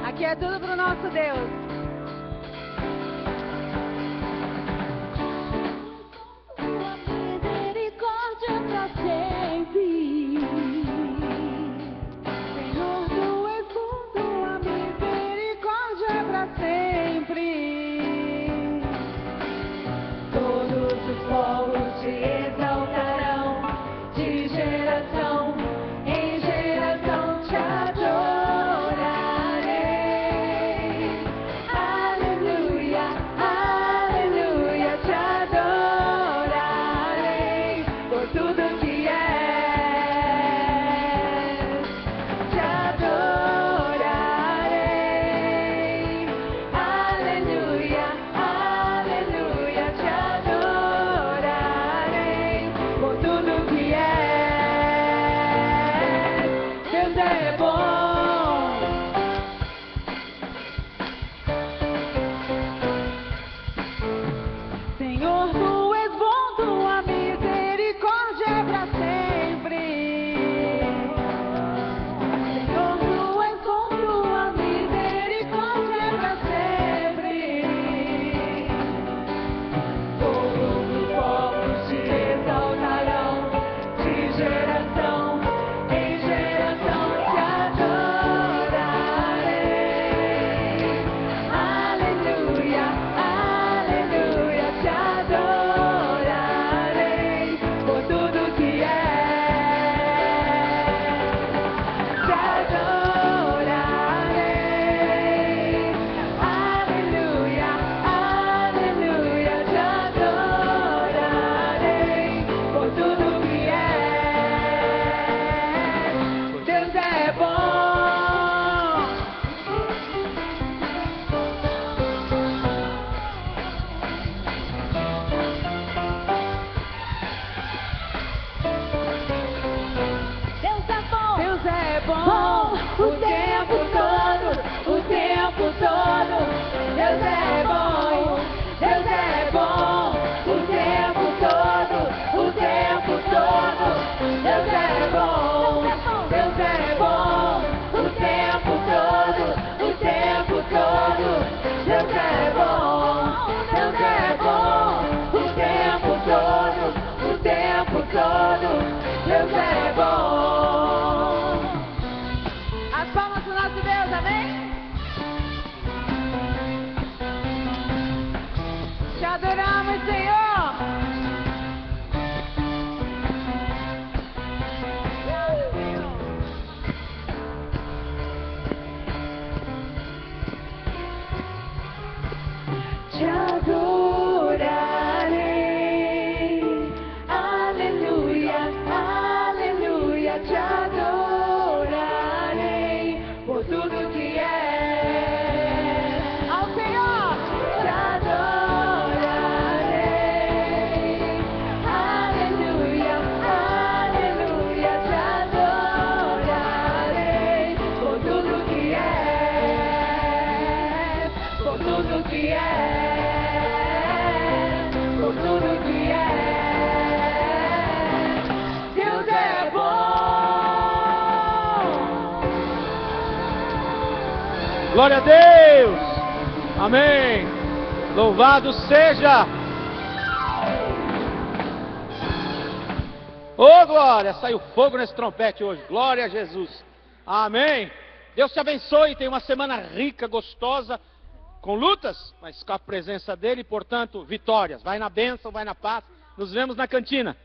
Speaker 1: Aqui é tudo para o nosso Deus. tudo que é, por tudo que é. Deus é bom.
Speaker 2: Glória a Deus. Amém. Louvado seja. Ô, glória, saiu fogo nesse trompete hoje. Glória a Jesus. Amém. Deus te abençoe. Tenha uma semana rica, gostosa, com lutas, mas com a presença dele, portanto, vitórias. Vai na bênção, vai na paz. Nos vemos na cantina.